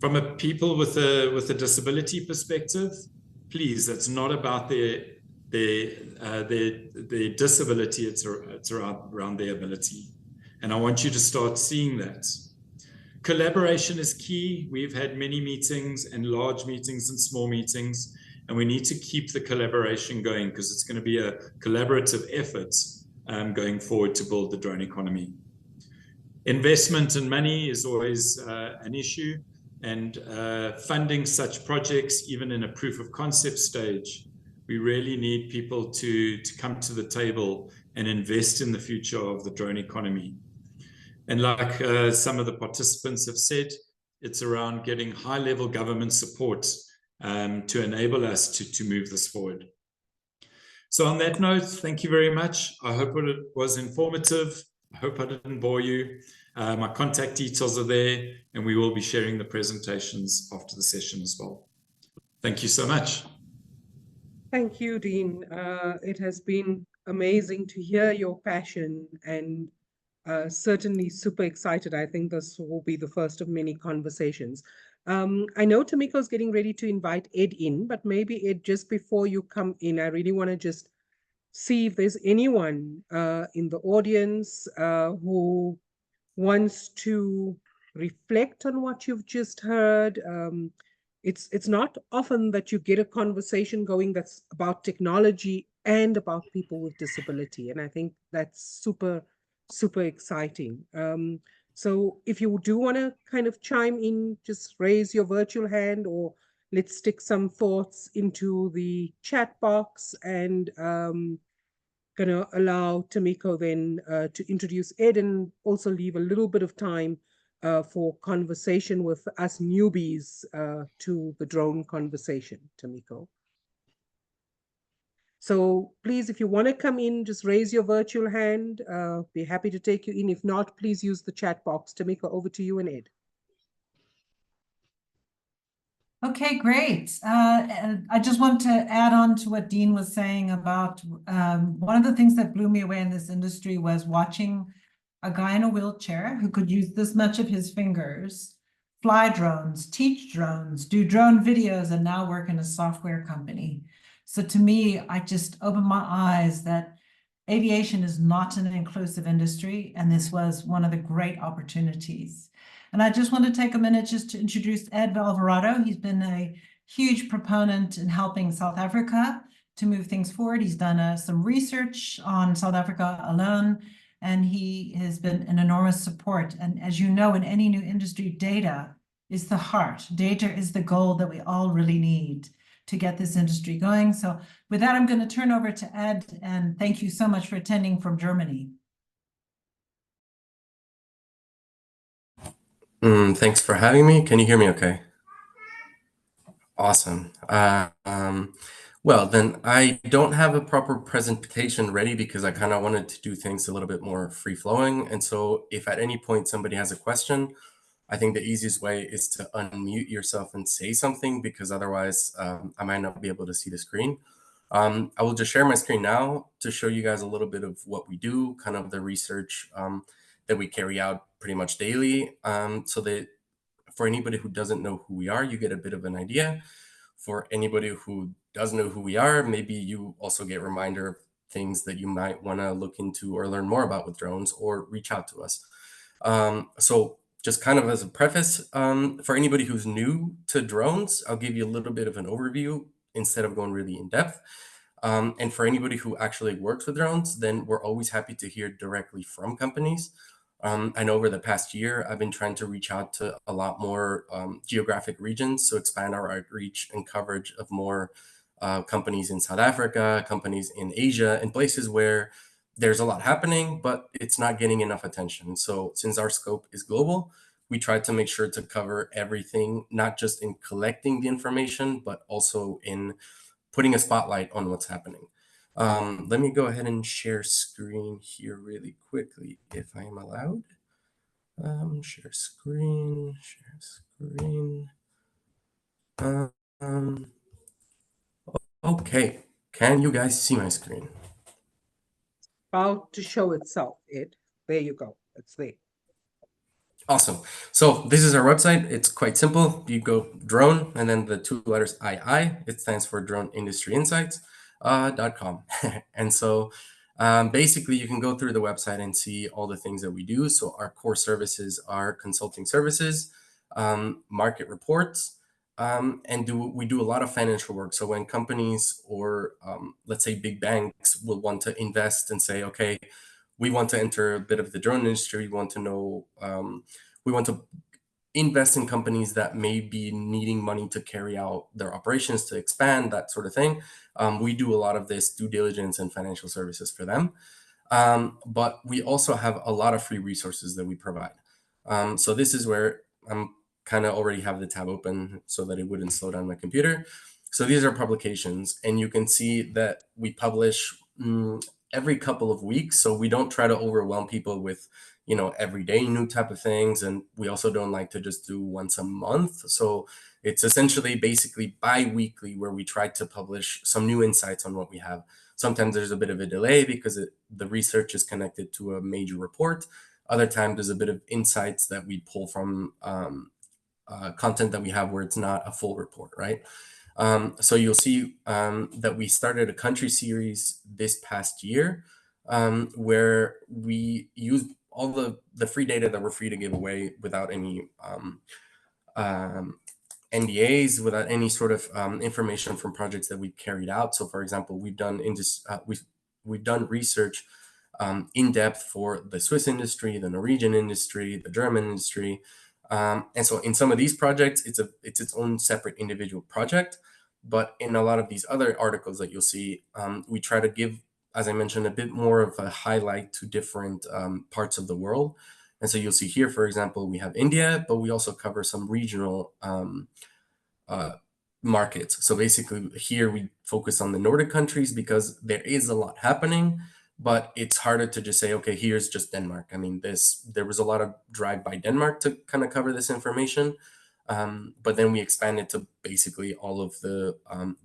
From a people with a disability perspective, please, it's not about their their disability, it's around their ability. And I want you to start seeing that. Collaboration is key. We've had many meetings, and large meetings and small meetings, and we need to keep the collaboration going, because it's going to be a collaborative effort going forward to build the drone economy. Investment and money is always an issue, and funding such projects, even in a proof of concept stage, we really need people to come to the table and invest in the future of the drone economy. And like some of the participants have said, it's around getting high-level government support to enable us to move this forward. So on that note, thank you very much. I hope it was informative. I hope I didn't bore you. My contact details are there, and we will be sharing the presentations after the session as well. Thank you so much. Thank you, Dean. It has been amazing to hear your passion, and certainly super excited. I think this will be the first of many conversations. I know Tomiko's getting ready to invite Ed in, but maybe Ed, just before you come in, I really want to just see if there's anyone in the audience who wants to reflect on what you've just heard. It's not often that you get a conversation going that's about technology and about people with disability. And I think that's super, super exciting. So if you do want to kind of chime in, just raise your virtual hand, or let's stick some thoughts into the chat box, and gonna allow Tomiko then to introduce Ed, and also leave a little bit of time for conversation with us newbies to the drone conversation, Tomiko. So please, if you want to come in, just raise your virtual hand. Be happy to take you in. If not, please use the chat box. Tomiko, over to you and Ed. Okay, great. And I just want to add on to what Dean was saying about one of the things that blew me away in this industry was watching a guy in a wheelchair who could use this much of his fingers, fly drones, teach drones, do drone videos, and now work in a software company. So to me, I just opened my eyes that aviation is not an inclusive industry, and this was one of the great opportunities. And I just want to take a minute just to introduce Ed Alvarado. He's been a huge proponent in helping South Africa to move things forward. He's done some research on South Africa alone, and he has been an enormous support. And as you know, in any new industry, data is the heart. Data is the gold that we all really need to get this industry going. So with that, I'm going to turn over to Ed, and thank you so much for attending from Germany. Thanks for having me. Can you hear me okay? Awesome. Well, then I don't have a proper presentation ready because I kind of wanted to do things a little bit more free-flowing. And so if at any point somebody has a question, I think the easiest way is to unmute yourself and say something, because otherwise I might not be able to see the screen. I will just share my screen now to show you guys a little bit of what we do, kind of the research that we carry out pretty much daily, so that for anybody who doesn't know who we are, you get a bit of an idea. For anybody who does know who we are, maybe you also get a reminder of things that you might want to look into or learn more about with drones, or reach out to us. So just kind of as a preface, for anybody who's new to drones, I'll give you a little bit of an overview instead of going really in depth. And for anybody who actually works with drones, then we're always happy to hear directly from companies. I know over the past year, I've been trying to reach out to a lot more geographic regions, so expand our outreach and coverage of more companies in South Africa, companies in Asia, and places where there's a lot happening, but it's not getting enough attention. So since our scope is global, we try to make sure to cover everything, not just in collecting the information, but also in putting a spotlight on what's happening. Let me go ahead and share screen here really quickly, if I am allowed. Share screen. Okay, can you guys see my screen? About to show itself, Ed. There you go. It's there. Awesome. So this is our website. It's quite simple. You go drone and then the two letters II. It stands for Drone Industry Insights. .com. And so basically you can go through the website and see all the things that we do. So our core services are consulting services, market reports, and we do a lot of financial work. So when companies or let's say big banks will want to invest and say, okay, we want to enter a bit of the drone industry, we want to know, we want to invest in companies that may be needing money to carry out their operations, to expand, that sort of thing. We do a lot of this due diligence and financial services for them. But we also have a lot of free resources that we provide. So this is where I'm kind of already have the tab open so that it wouldn't slow down my computer. So these are publications, and you can see that we publish every couple of weeks. So we don't try to overwhelm people with, every day new type of things. And we also don't like to just do once a month. So it's essentially basically bi-weekly where we try to publish some new insights on what we have. Sometimes there's a bit of a delay because the research is connected to a major report. Other times there's a bit of insights that we pull from content that we have where it's not a full report, right? So you'll see that we started a country series this past year where we use all the free data that we're free to give away without any NDAs, without any sort of information from projects that we've carried out. So for example, we've done research in depth for the Swiss industry, the Norwegian industry, the German industry. And so in some of these projects, it's its own separate individual project. But in a lot of these other articles that you'll see, we try to give, as I mentioned, a bit more of a highlight to different parts of the world. And so you'll see here, for example, we have India, but we also cover some regional markets. So basically here we focus on the Nordic countries because there is a lot happening, but it's harder to just say, okay, here's just Denmark. I mean, there was a lot of drive by Denmark to kind of cover this information. But then we expanded to basically all of the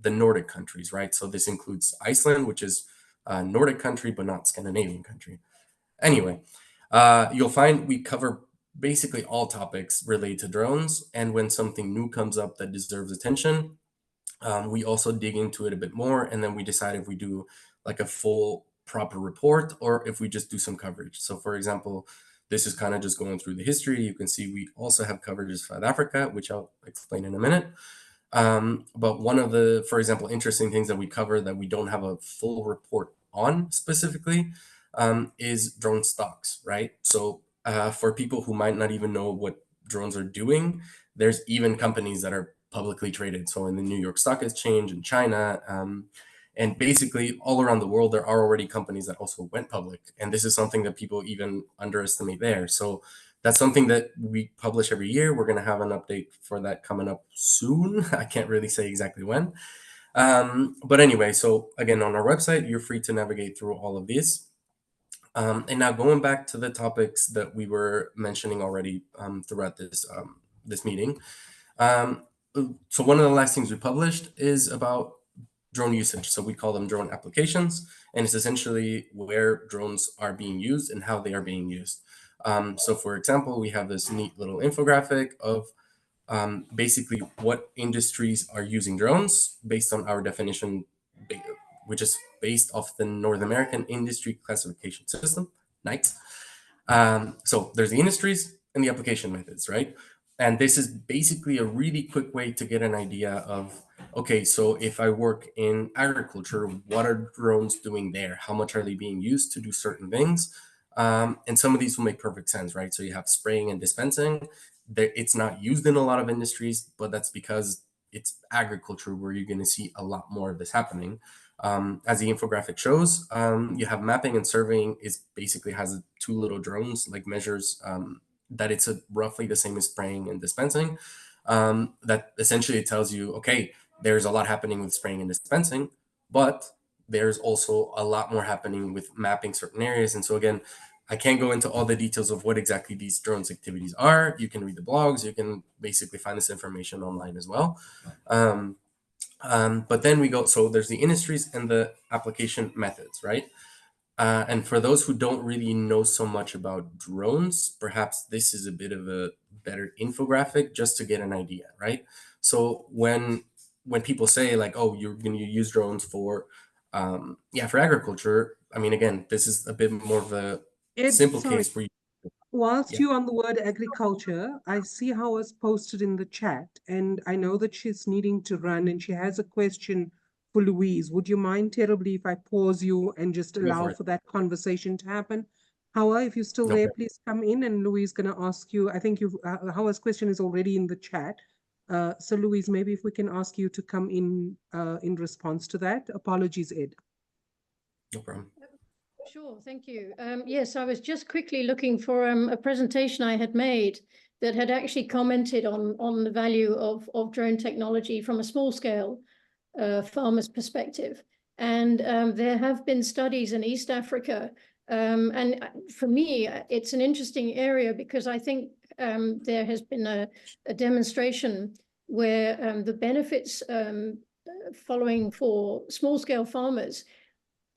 Nordic countries, right? So this includes Iceland, which is a Nordic country, but not Scandinavian country. Anyway, you'll find we cover basically all topics related to drones. And when something new comes up that deserves attention, we also dig into it a bit more. And then we decide if we do like a full proper report or if we just do some coverage. So for example, this is kind of just going through the history. You can see we also have coverage of South Africa, which I'll explain in a minute. But one of the, for example, interesting things that we cover that we don't have a full report on specifically is drone stocks, right? So for people who might not even know what drones are doing, there's even companies that are publicly traded. So in the New York Stock Exchange, in China, and basically all around the world, there are already companies that also went public. And this is something that people even underestimate there. So that's something that we publish every year. We're going to have an update for that coming up soon. I can't really say exactly when. But anyway, so again, on our website, you're free to navigate through all of these. And now going back to the topics that we were mentioning already throughout this meeting. So one of the last things we published is about drone usage. So we call them drone applications, and it's essentially where drones are being used and how they are being used. So for example, we have this neat little infographic of basically what industries are using drones based on our definition, which is based off the North American Industry Classification System, NICE. So there's the industries and the application methods, right? And this is basically a really quick way to get an idea of, okay, so if I work in agriculture, what are drones doing there? How much are they being used to do certain things? And some of these will make perfect sense, right? So you have spraying and dispensing. It's not used in a lot of industries, but that's because it's agriculture where you're going to see a lot more of this happening. As the infographic shows, you have mapping and surveying basically has two little drones, like measures that it's roughly the same as spraying and dispensing. That essentially tells you, okay, there's a lot happening with spraying and dispensing, but there's also a lot more happening with mapping certain areas. And so again, I can't go into all the details of what exactly these drones activities are. You can read the blogs. You can basically find this information online as well. But then we go, so there's the industries and the application methods, right? And for those who don't really know so much about drones, perhaps this is a bit of a better infographic just to get an idea, right? So when people say like, oh, you're going to use drones for Yeah, for agriculture, I mean, again, this is a bit more of a simple case where you, whilst you're on the word agriculture, I see how it's posted in the chat, and I know that she's needing to run, and she has a question for Louise. Would you mind terribly if I pause you and just allow for that conversation to happen? Hawa, if you're still there, please come in, and Louise going to ask you, I think you've, Hawa's question is already in the chat. So Louise, maybe if we can ask you to come in response to that. Apologies, Ed. No problem. Sure, thank you. Yes, I was just quickly looking for a presentation I had made that had actually commented on the value of drone technology from a small scale farmer's perspective. And there have been studies in East Africa. And for me, it's an interesting area because I think there has been a demonstration where the benefits following for small scale farmers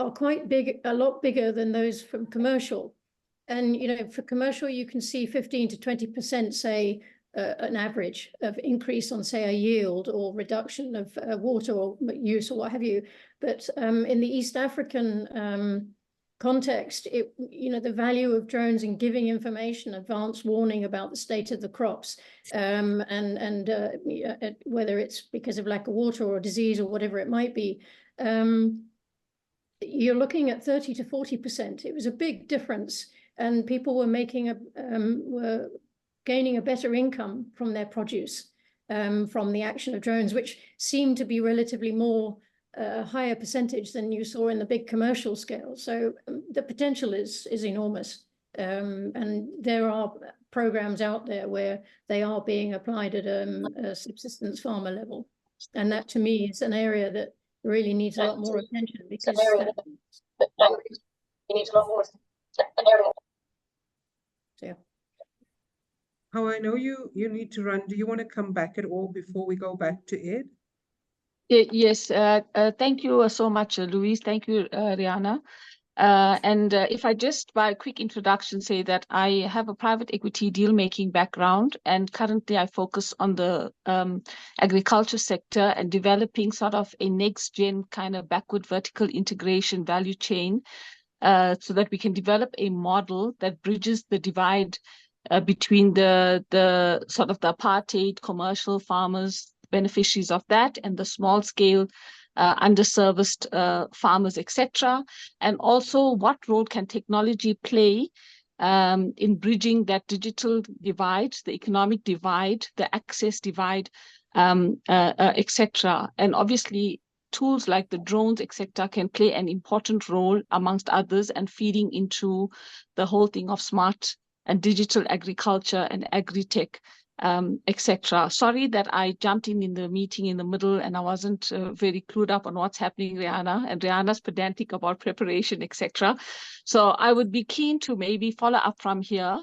are quite big, a lot bigger than those from commercial. And, you know, for commercial, you can see 15 to 20%, say, an average of increase on, say, a yield or reduction of water or use or what have you. But in the East African context, you know, the value of drones in giving information, advance warning about the state of the crops, and whether it's because of lack of water or disease or whatever it might be, you're looking at 30 to 40%. It was a big difference, and people were making were gaining a better income from their produce from the action of drones, which seemed to be relatively more higher percentage than you saw in the big commercial scale. So the potential is enormous, and there are programs out there where they are being applied at a subsistence farmer level, and that to me is an area that really needs a lot more attention because yeah. How I know you need to run. Do you want to come back at all before we go back to Ed? Yes, thank you so much, Louise. Thank you, Rihanna. If I just by a quick introduction say that I have a private equity deal-making background, and currently I focus on the agriculture sector and developing sort of a next-gen kind of backward vertical integration value chain so that we can develop a model that bridges the divide between the sort of the apartheid commercial farmers, beneficiaries of that, and the small-scale underserviced farmers, etc. And also, what role can technology play in bridging that digital divide, the economic divide, the access divide, etc. And obviously, tools like the drones, etc., can play an important role amongst others and feeding into the whole thing of smart and digital agriculture and agri-tech, etc. Sorry that I jumped in the meeting in the middle and I wasn't very clued up on what's happening, Rihanna, and Rihanna's pedantic about preparation, etc. So I would be keen to maybe follow up from here.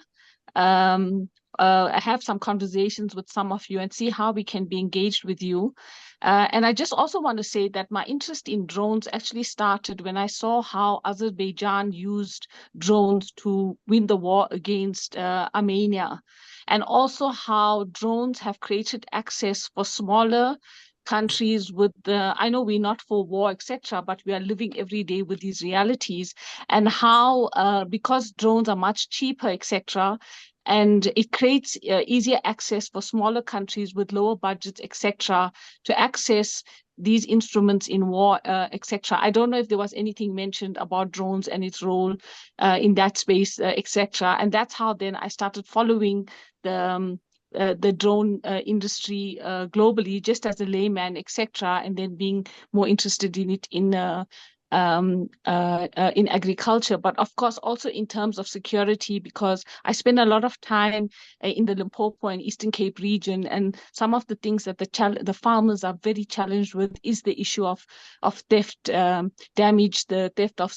I have some conversations with some of you and see how we can be engaged with you. And I just also want to say that my interest in drones actually started when I saw how Azerbaijan used drones to win the war against Armenia, and also how drones have created access for smaller countries with the, I know we're not for war, etc., but we are living every day with these realities, and how because drones are much cheaper, etc., and it creates easier access for smaller countries with lower budgets, etc., to access these instruments in war, etc. I don't know if there was anything mentioned about drones and its role in that space, etc. And that's how then I started following the drone industry globally, just as a layman, etc., and then being more interested in it in agriculture, but of course also in terms of security, because I spend a lot of time in the Limpopo and Eastern Cape region, and some of the things that the farmers are very challenged with is the issue of theft, damage, the theft of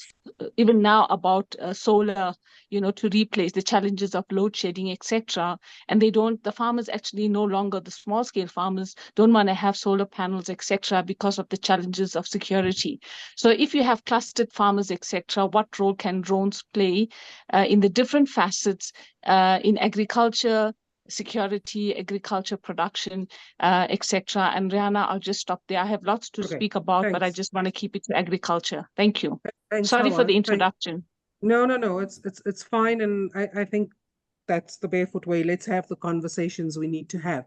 even now about solar, you know, to replace the challenges of load shedding, etc. And the farmers actually no longer, the small scale farmers don't want to have solar panels, etc., because of the challenges of security. So if you have clustered farmers, etc., what role can drones play in the different facets in agriculture, security, agriculture, production, etc. And Rihanna, I'll just stop there. I have lots to Okay, speak about, but I thanks. just want to keep it to agriculture. Thank you. Thanks, Sorry for Hawa. the introduction. No, it's fine, and I think that's the barefoot way. Let's have the conversations we need to have.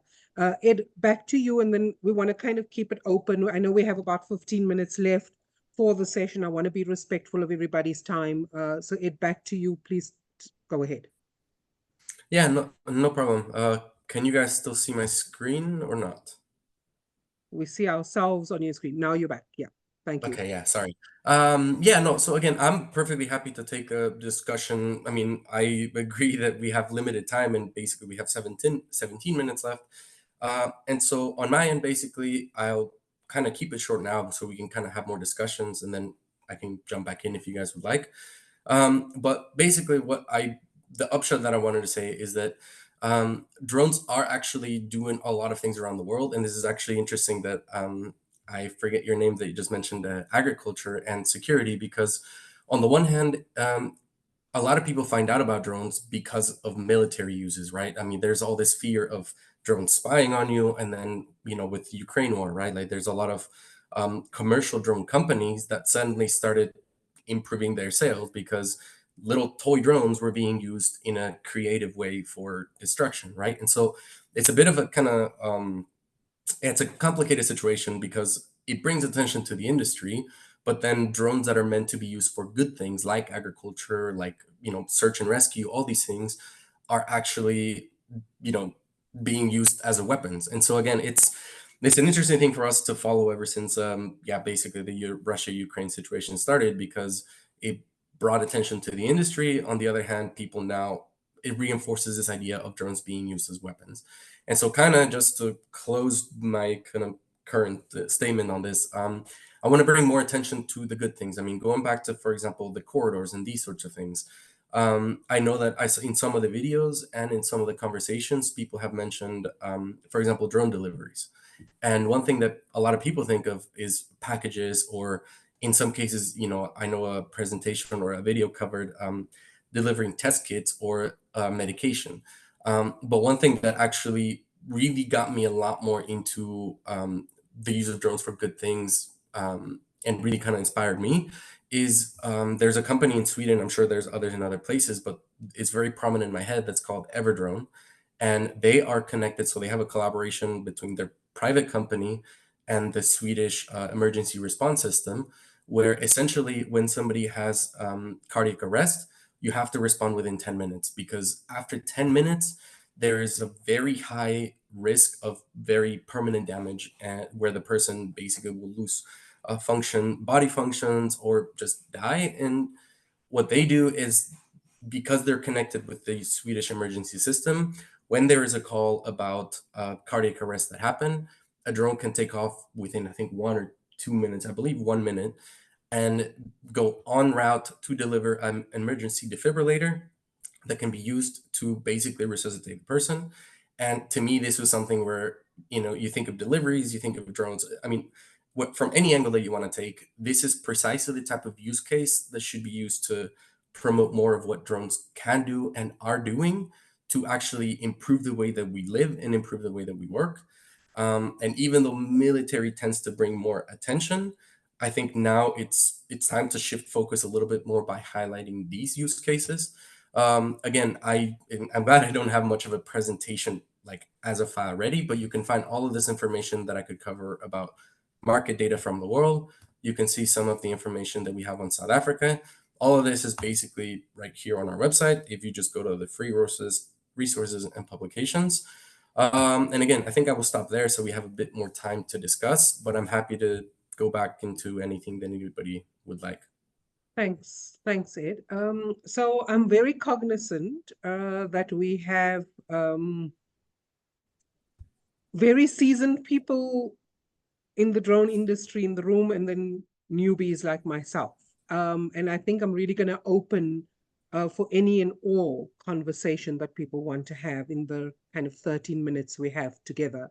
Ed, back to you, and then we want to kind of keep it open. I know we have about 15 minutes left for the session. I want to be respectful of everybody's time. So Ed, back to you. Please go ahead. Yeah, no problem. Can you guys still see my screen or not? We see ourselves on your screen. Now you're back. Yeah, thank you. Okay, yeah, sorry. Yeah, no, so again, I'm perfectly happy to take a discussion. I mean, I agree that we have limited time and basically we have 17 minutes left. And so on my end, basically, I'll kind of keep it short now so we can kind of have more discussions and then I can jump back in if you guys would like. But basically the upshot that I wanted to say is that drones are actually doing a lot of things around the world. And this is actually interesting that I forget your name that you just mentioned, agriculture and security, because on the one hand, a lot of people find out about drones because of military uses, right? I mean, there's all this fear of drones spying on you. And then, with the Ukraine war, right? Like there's a lot of commercial drone companies that suddenly started improving their sales because little toy drones were being used in a creative way for destruction, right? And so it's a bit of a kind of it's a complicated situation because it brings attention to the industry, but then drones that are meant to be used for good things like agriculture, like search and rescue, all these things are actually being used as a weapons. And so again, it's an interesting thing for us to follow ever since basically the Russia-Ukraine situation started, because it brought attention to the industry. On the other hand, people now, it reinforces this idea of drones being used as weapons. And so kind of just to close my kind of current statement on this, I want to bring more attention to the good things. I mean, going back to, for example, the corridors and these sorts of things. I know that in some of the videos and in some of the conversations, people have mentioned, for example, drone deliveries. And one thing that a lot of people think of is packages, or in some cases, I know a presentation or a video covered delivering test kits or medication. But one thing that actually really got me a lot more into the use of drones for good things and really kind of inspired me is there's a company in Sweden, I'm sure there's others in other places, but it's very prominent in my head, that's called Everdrone. And they are connected, so they have a collaboration between their private company and the Swedish emergency response system, where essentially when somebody has cardiac arrest, you have to respond within 10 minutes, because after 10 minutes, there is a very high risk of very permanent damage, where the person basically will lose body functions, or just die. And what they do is, because they're connected with the Swedish emergency system, when there is a call about cardiac arrest that happened, a drone can take off within, I think, 1 or 2 minutes, I believe 1 minute, and go en route to deliver an emergency defibrillator that can be used to basically resuscitate the person. And to me, this was something where, you think of deliveries, you think of drones. I mean, from any angle that you want to take, this is precisely the type of use case that should be used to promote more of what drones can do and are doing to actually improve the way that we live and improve the way that we work. And even though military tends to bring more attention, I think now it's time to shift focus a little bit more by highlighting these use cases. Again, I'm glad I don't have much of a presentation like as a file ready, but you can find all of this information that I could cover about market data from the world. You can see some of the information that we have on South Africa. All of this is basically right here on our website, if you just go to the free resources and publications. And again, I think I will stop there so we have a bit more time to discuss, but I'm happy to go back into anything that anybody would like. Thanks, Ed. So I'm very cognizant that we have very seasoned people in the drone industry in the room, and then newbies like myself. And I think I'm really going to open for any and all conversation that people want to have in the kind of 13 minutes we have together.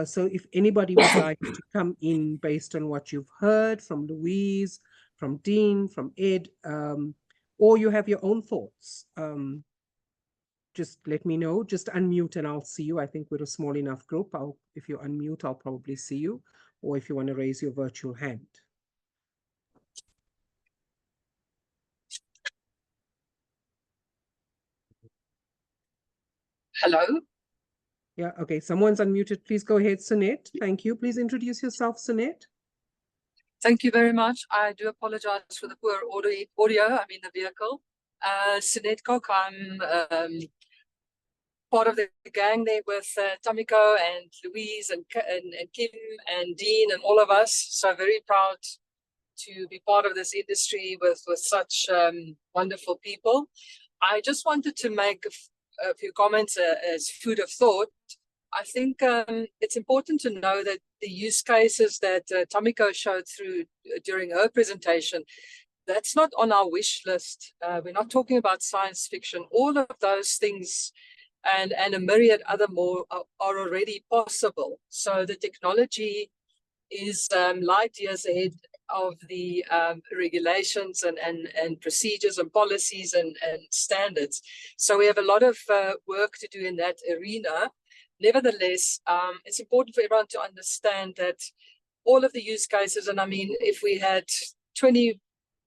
So if anybody would like to come in based on what you've heard from Louise, from Dean, from Ed, or you have your own thoughts, just let me know. Just unmute and I'll see you. I think we're a small enough group. If you unmute, I'll probably see you. Or if you want to raise your virtual hand. Hello. Yeah, okay. Someone's unmuted. Please go ahead, Sunette. Thank you. Please introduce yourself, Sunette. Thank you very much. I do apologize for the poor audio. I'm in the vehicle. Sunette Kok, I'm part of the gang there with Tamiko and Louise and Kim and Dean and all of us. So very proud to be part of this industry with such wonderful people. I just wanted to make a few comments as food of thought. I think it's important to know that the use cases that Tamiko showed through during her presentation, that's not on our wish list. We're not talking about science fiction. All of those things and a myriad other more are already possible. So the technology is light years ahead of the regulations and procedures and policies and standards. So we have a lot of work to do in that arena. Nevertheless, it's important for everyone to understand that all of the use cases, and I mean, if we had 20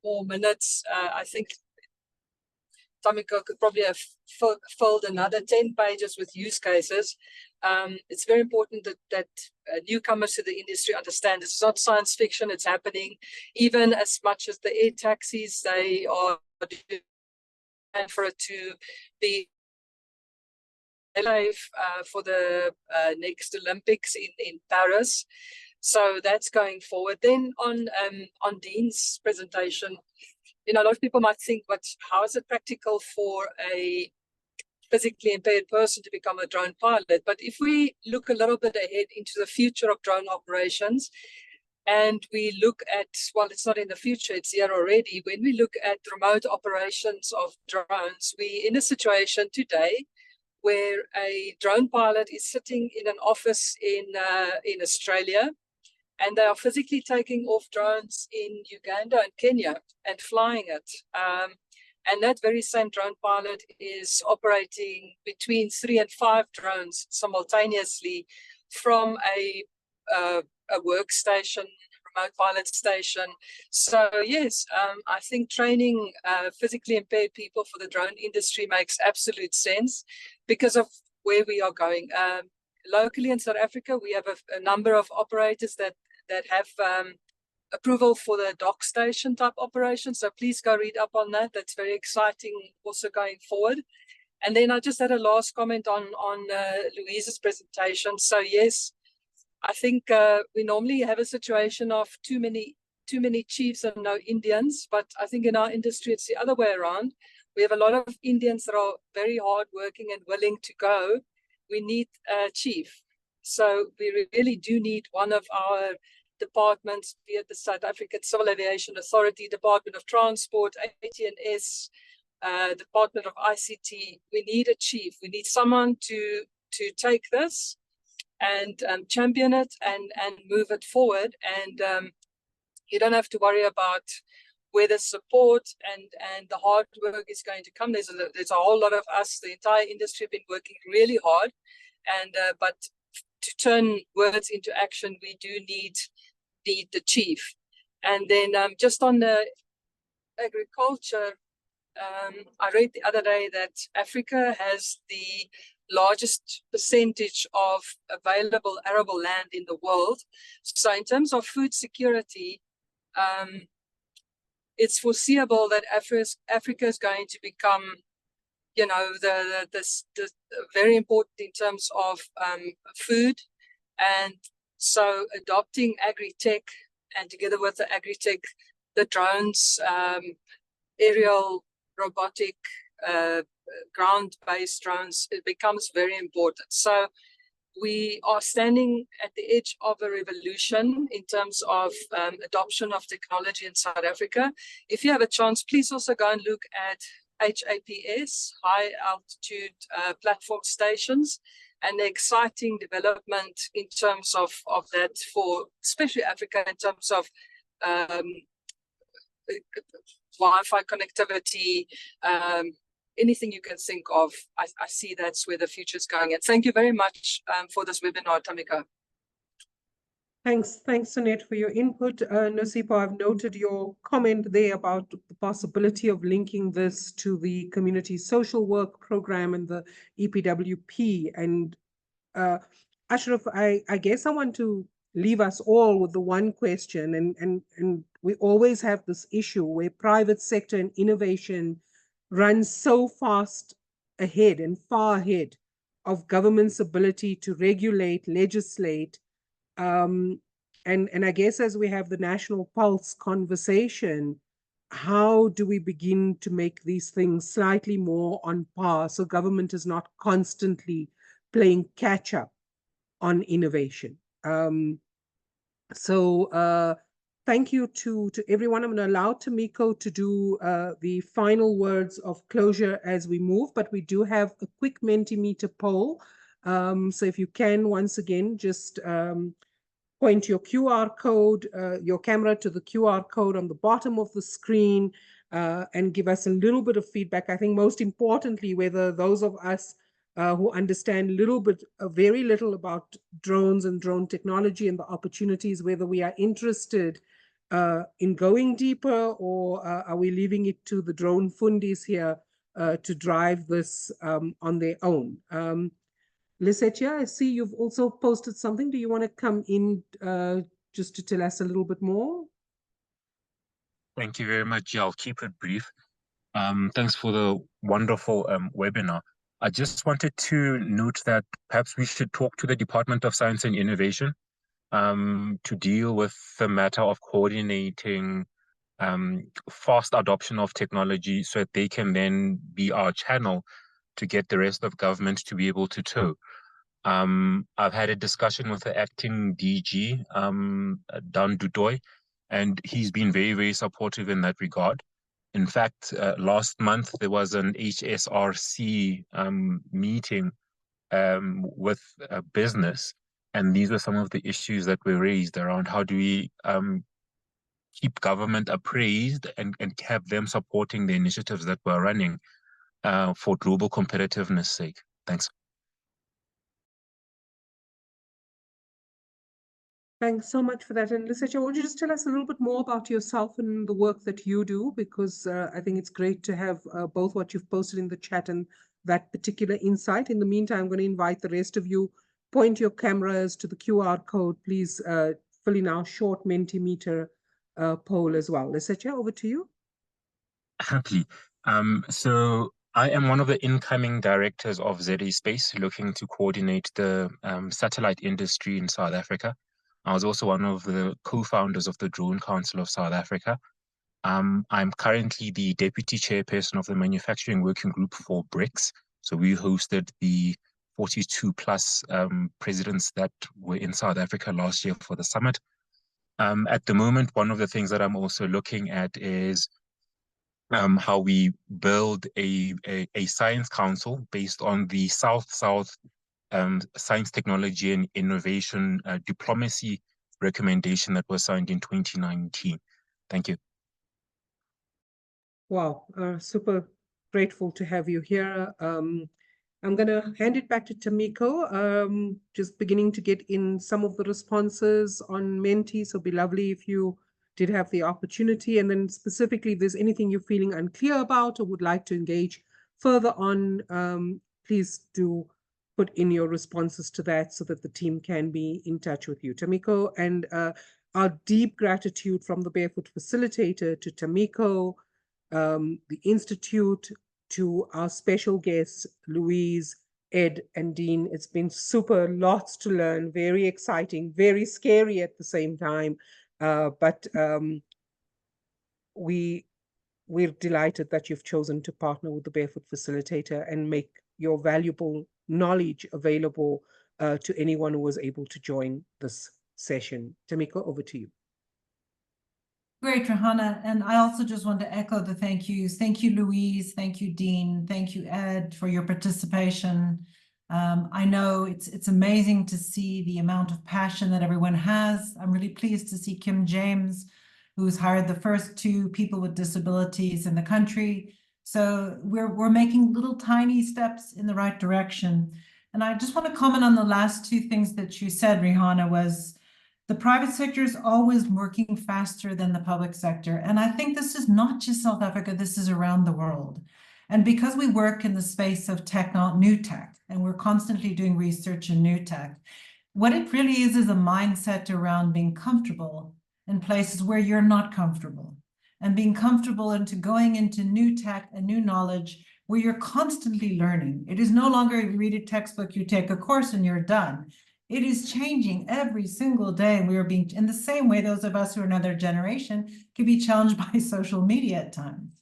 more minutes, I think Tamiko could probably have filled another 10 pages with use cases. It's very important that newcomers to the industry understand it's not science fiction, it's happening. Even as much as the air taxis, they are doing for it to be alive for the next Olympics in Paris. So that's going forward. Then on Dean's presentation, you know, a lot of people might think, but how is it practical for a physically impaired person to become a drone pilot? But if we look a little bit ahead into the future of drone operations, and we look at, well, it's not in the future, it's here already. When we look at remote operations of drones, we're in a situation today where a drone pilot is sitting in an office in Australia, and they are physically taking off drones in Uganda and Kenya and flying it. And that very same drone pilot is operating between 3 and 5 drones simultaneously from a workstation, remote pilot station. So yes, I think training physically impaired people for the drone industry makes absolute sense because of where we are going. Locally in South Africa, we have a number of operators that have approval for the dock station type operation. So please go read up on that. That's very exciting also going forward. And then I just had a last comment on Louise's presentation. So yes, I think we normally have a situation of too many chiefs and no Indians, but I think in our industry it's the other way around. We have a lot of Indians that are very hardworking and willing to go. We need a chief. So we really do need one of our departments, be it the South African Civil Aviation Authority, Department of Transport, AT&S, Department of ICT. We need a chief. We need someone to take this and champion it and move it forward. And you don't have to worry about where the support and the hard work is going to come. There's a whole lot of us, the entire industry, have been working really hard, and but to turn words into action, we do need the chief. And then just on the agriculture, I read the other day that Africa has the largest percentage of available arable land in the world. So in terms of food security, it's foreseeable that Africa is going to become, you know, the very important in terms of food. And so adopting agri-tech, and together with the agri-tech, the drones, aerial, robotic, ground-based drones, it becomes very important. So we are standing at the edge of a revolution in terms of adoption of technology in South Africa. If you have a chance, please also go and look at HAPS, high altitude platform stations, and the exciting development in terms of that for especially Africa in terms of Wi-Fi connectivity, anything you can think of. I see that's where the future is going. And thank you very much for this webinar, Tamika. Thanks, Sonette, for your input. Nosipho, I've noted your comment there about the possibility of linking this to the community social work program and the EPWP. And Ashraf, I guess I want to leave us all with the one question, and we always have this issue where private sector and innovation runs so fast ahead and far ahead of government's ability to regulate, legislate. And I guess as we have the national pulse conversation, how do we begin to make these things slightly more on par so government is not constantly playing catch up on innovation? Thank you to everyone. I'm going to allow Tomiko to do the final words of closure as we move, but we do have a quick Mentimeter poll. So if you can, once again, just point your QR code, your camera to the QR code on the bottom of the screen and give us a little bit of feedback. I think most importantly, whether those of us who understand a little bit, very little about drones and drone technology and the opportunities, whether we are interested in going deeper, or are we leaving it to the drone fundis here to drive this on their own? Lisetia, I see you've also posted something. Do you want to come in just to tell us a little bit more? Thank you very much. Yeah, I'll keep it brief. Thanks for the wonderful webinar. I just wanted to note that perhaps we should talk to the Department of Science and Innovation to deal with the matter of coordinating fast adoption of technology so that they can then be our channel to get the rest of government to be able to tow. I've had a discussion with the acting DG, Dan Dutoy, and he's been very, very supportive in that regard. In fact, last month there was an HSRC meeting with business, and these were some of the issues that were raised around how do we keep government appraised and have them supporting the initiatives that we're running for global competitiveness sake. Thanks. Thanks so much for that. And Lisetia, would you just tell us a little bit more about yourself and the work that you do? Because I think it's great to have both what you've posted in the chat and that particular insight. In the meantime, I'm going to invite the rest of you, point your cameras to the QR code. Please fill in our short Mentimeter poll as well. Lisetia, over to you. Happily. So I am one of the incoming directors of ZA Space, looking to coordinate the satellite industry in South Africa. I was also one of the co-founders of the Drone Council of South Africa. I'm currently the deputy chairperson of the manufacturing working group for BRICS. So we hosted the 42 plus presidents that were in South Africa last year for the summit. At the moment, one of the things that I'm also looking at is how we build a science council based on the South-South science, technology, and innovation diplomacy recommendation that was signed in 2019. Thank you. Wow, super grateful to have you here. I'm going to hand it back to Tomiko, just beginning to get in some of the responses on Menti. So it'd be lovely if you did have the opportunity. And then specifically, if there's anything you're feeling unclear about or would like to engage further on, please do put in your responses to that so that the team can be in touch with you. Tomiko, and our deep gratitude from the Barefoot Facilitator to Tomiko, the Institute, to our special guests, Louise, Ed, and Dean. It's been super, lots to learn, very exciting, very scary at the same time. But we're delighted that you've chosen to partner with the Barefoot Facilitator and make your valuable knowledge available to anyone who was able to join this session. Tomiko, over to you. Great, Rihanna. And I also just want to echo the thank yous. Thank you, Louise. Thank you, Dean. Thank you, Ed, for your participation. I know it's amazing to see the amount of passion that everyone has. I'm really pleased to see Kim James, who's hired the first 2 people with disabilities in the country. So we're making little tiny steps in the right direction. And I just want to comment on the last two things that you said, Rihanna, was the private sector is always working faster than the public sector. And I think this is not just South Africa, this is around the world. And because we work in the space of new tech, and we're constantly doing research in new tech, what it really is a mindset around being comfortable in places where you're not comfortable, and being comfortable into going into new tech and new knowledge where you're constantly learning. It is no longer you read a textbook, you take a course and you're done. It is changing every single day. And we are being, in the same way, those of us who are another generation can be challenged by social media at times.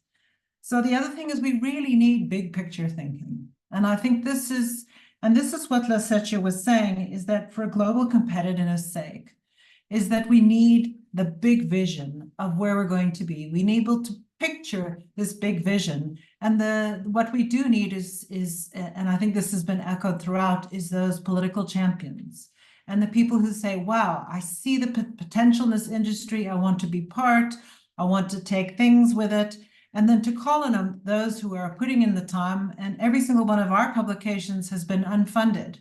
So the other thing is we really need big picture thinking. And I think this is what Lasetia was saying, is that for global competitiveness sake, is that we need the big vision of where we're going to be. We need to picture this big vision. And what we do need is, and I think this has been echoed throughout, is those political champions and the people who say, wow, I see the potential in this industry. I want to be part. I want to take things with it. And then to call on those who are putting in the time, and every single one of our publications has been unfunded.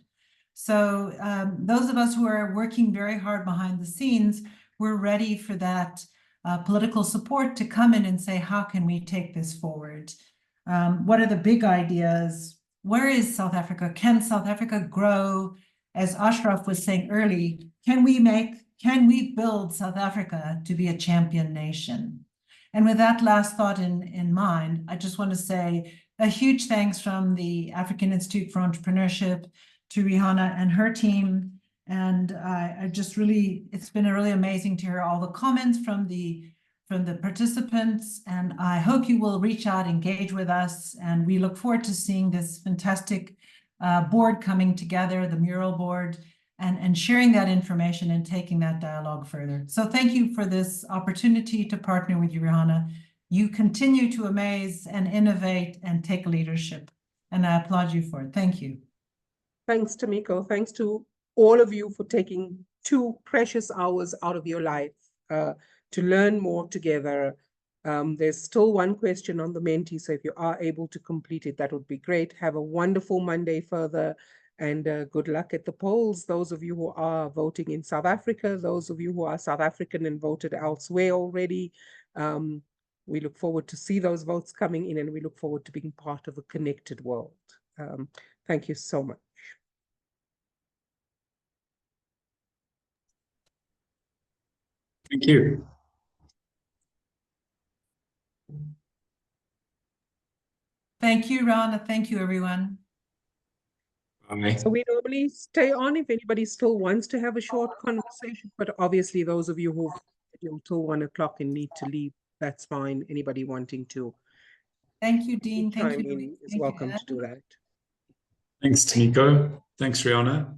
So those of us who are working very hard behind the scenes, we're ready for that political support to come in and say, how can we take this forward? What are the big ideas? Where is South Africa? Can South Africa grow? As Ashraf was saying early, can we build South Africa to be a champion nation? And with that last thought in mind, I just want to say a huge thanks from the African Institute for Entrepreneurship to Rihanna and her team. And I just really, it's been really amazing to hear all the comments from the participants. And I hope you will reach out, engage with us. And we look forward to seeing this fantastic board coming together, the mural board, and sharing that information and taking that dialogue further. So thank you for this opportunity to partner with you, Rihanna. You continue to amaze and innovate and take leadership. And I applaud you for it. Thank you. Thanks, Tomiko. Thanks to all of you for taking 2 precious hours out of your life to learn more together. There's still one question on the Menti, so if you are able to complete it, that would be great. Have a wonderful Monday further, and good luck at the polls. Those of you who are voting in South Africa, those of you who are South African and voted elsewhere already, we look forward to see those votes coming in, and we look forward to being part of a connected world. Thank you so much. Thank you. Thank you, Rana. Thank you, everyone. Bye. So we normally stay on if anybody still wants to have a short conversation, but obviously those of you who till 1 o'clock and need to leave, that's fine. Anybody wanting to Thank you, Dean. Thank you, Louise is welcome to do that. Thanks, Tomiko. Thanks, Rihanna.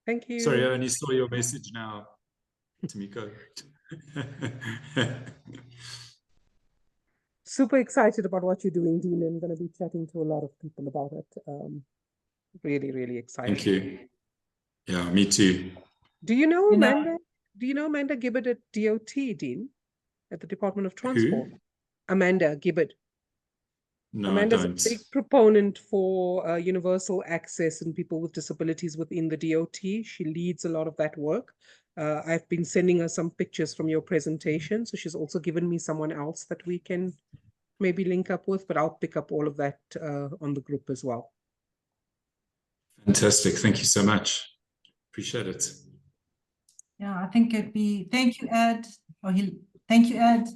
Thank you. Sorry, I only saw your message now, Tomiko. Super excited about what you're doing, Dean. I'm going to be chatting to a lot of people about it. Really, really excited. Thank you. Yeah, me too. Do you know Amanda? Do you know Amanda Gibbard at DOT, Dean, at the Department of Transport? Who? Amanda Gibbard. No, Amanda's I don't. a big proponent for universal access and people with disabilities within the DOT. She leads a lot of that work. I've been sending her some pictures from your presentation. So she's also given me someone else that we can maybe link up with, but I'll pick up all of that on the group as well. Fantastic. Thank you so much. Appreciate it. Yeah, I think it'd be, thank you, Ed. Thank you, Ed.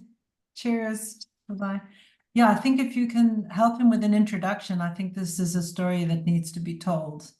Cheers. Bye-bye. Yeah, I think if you can help him with an introduction, I think this is a story that needs to be told.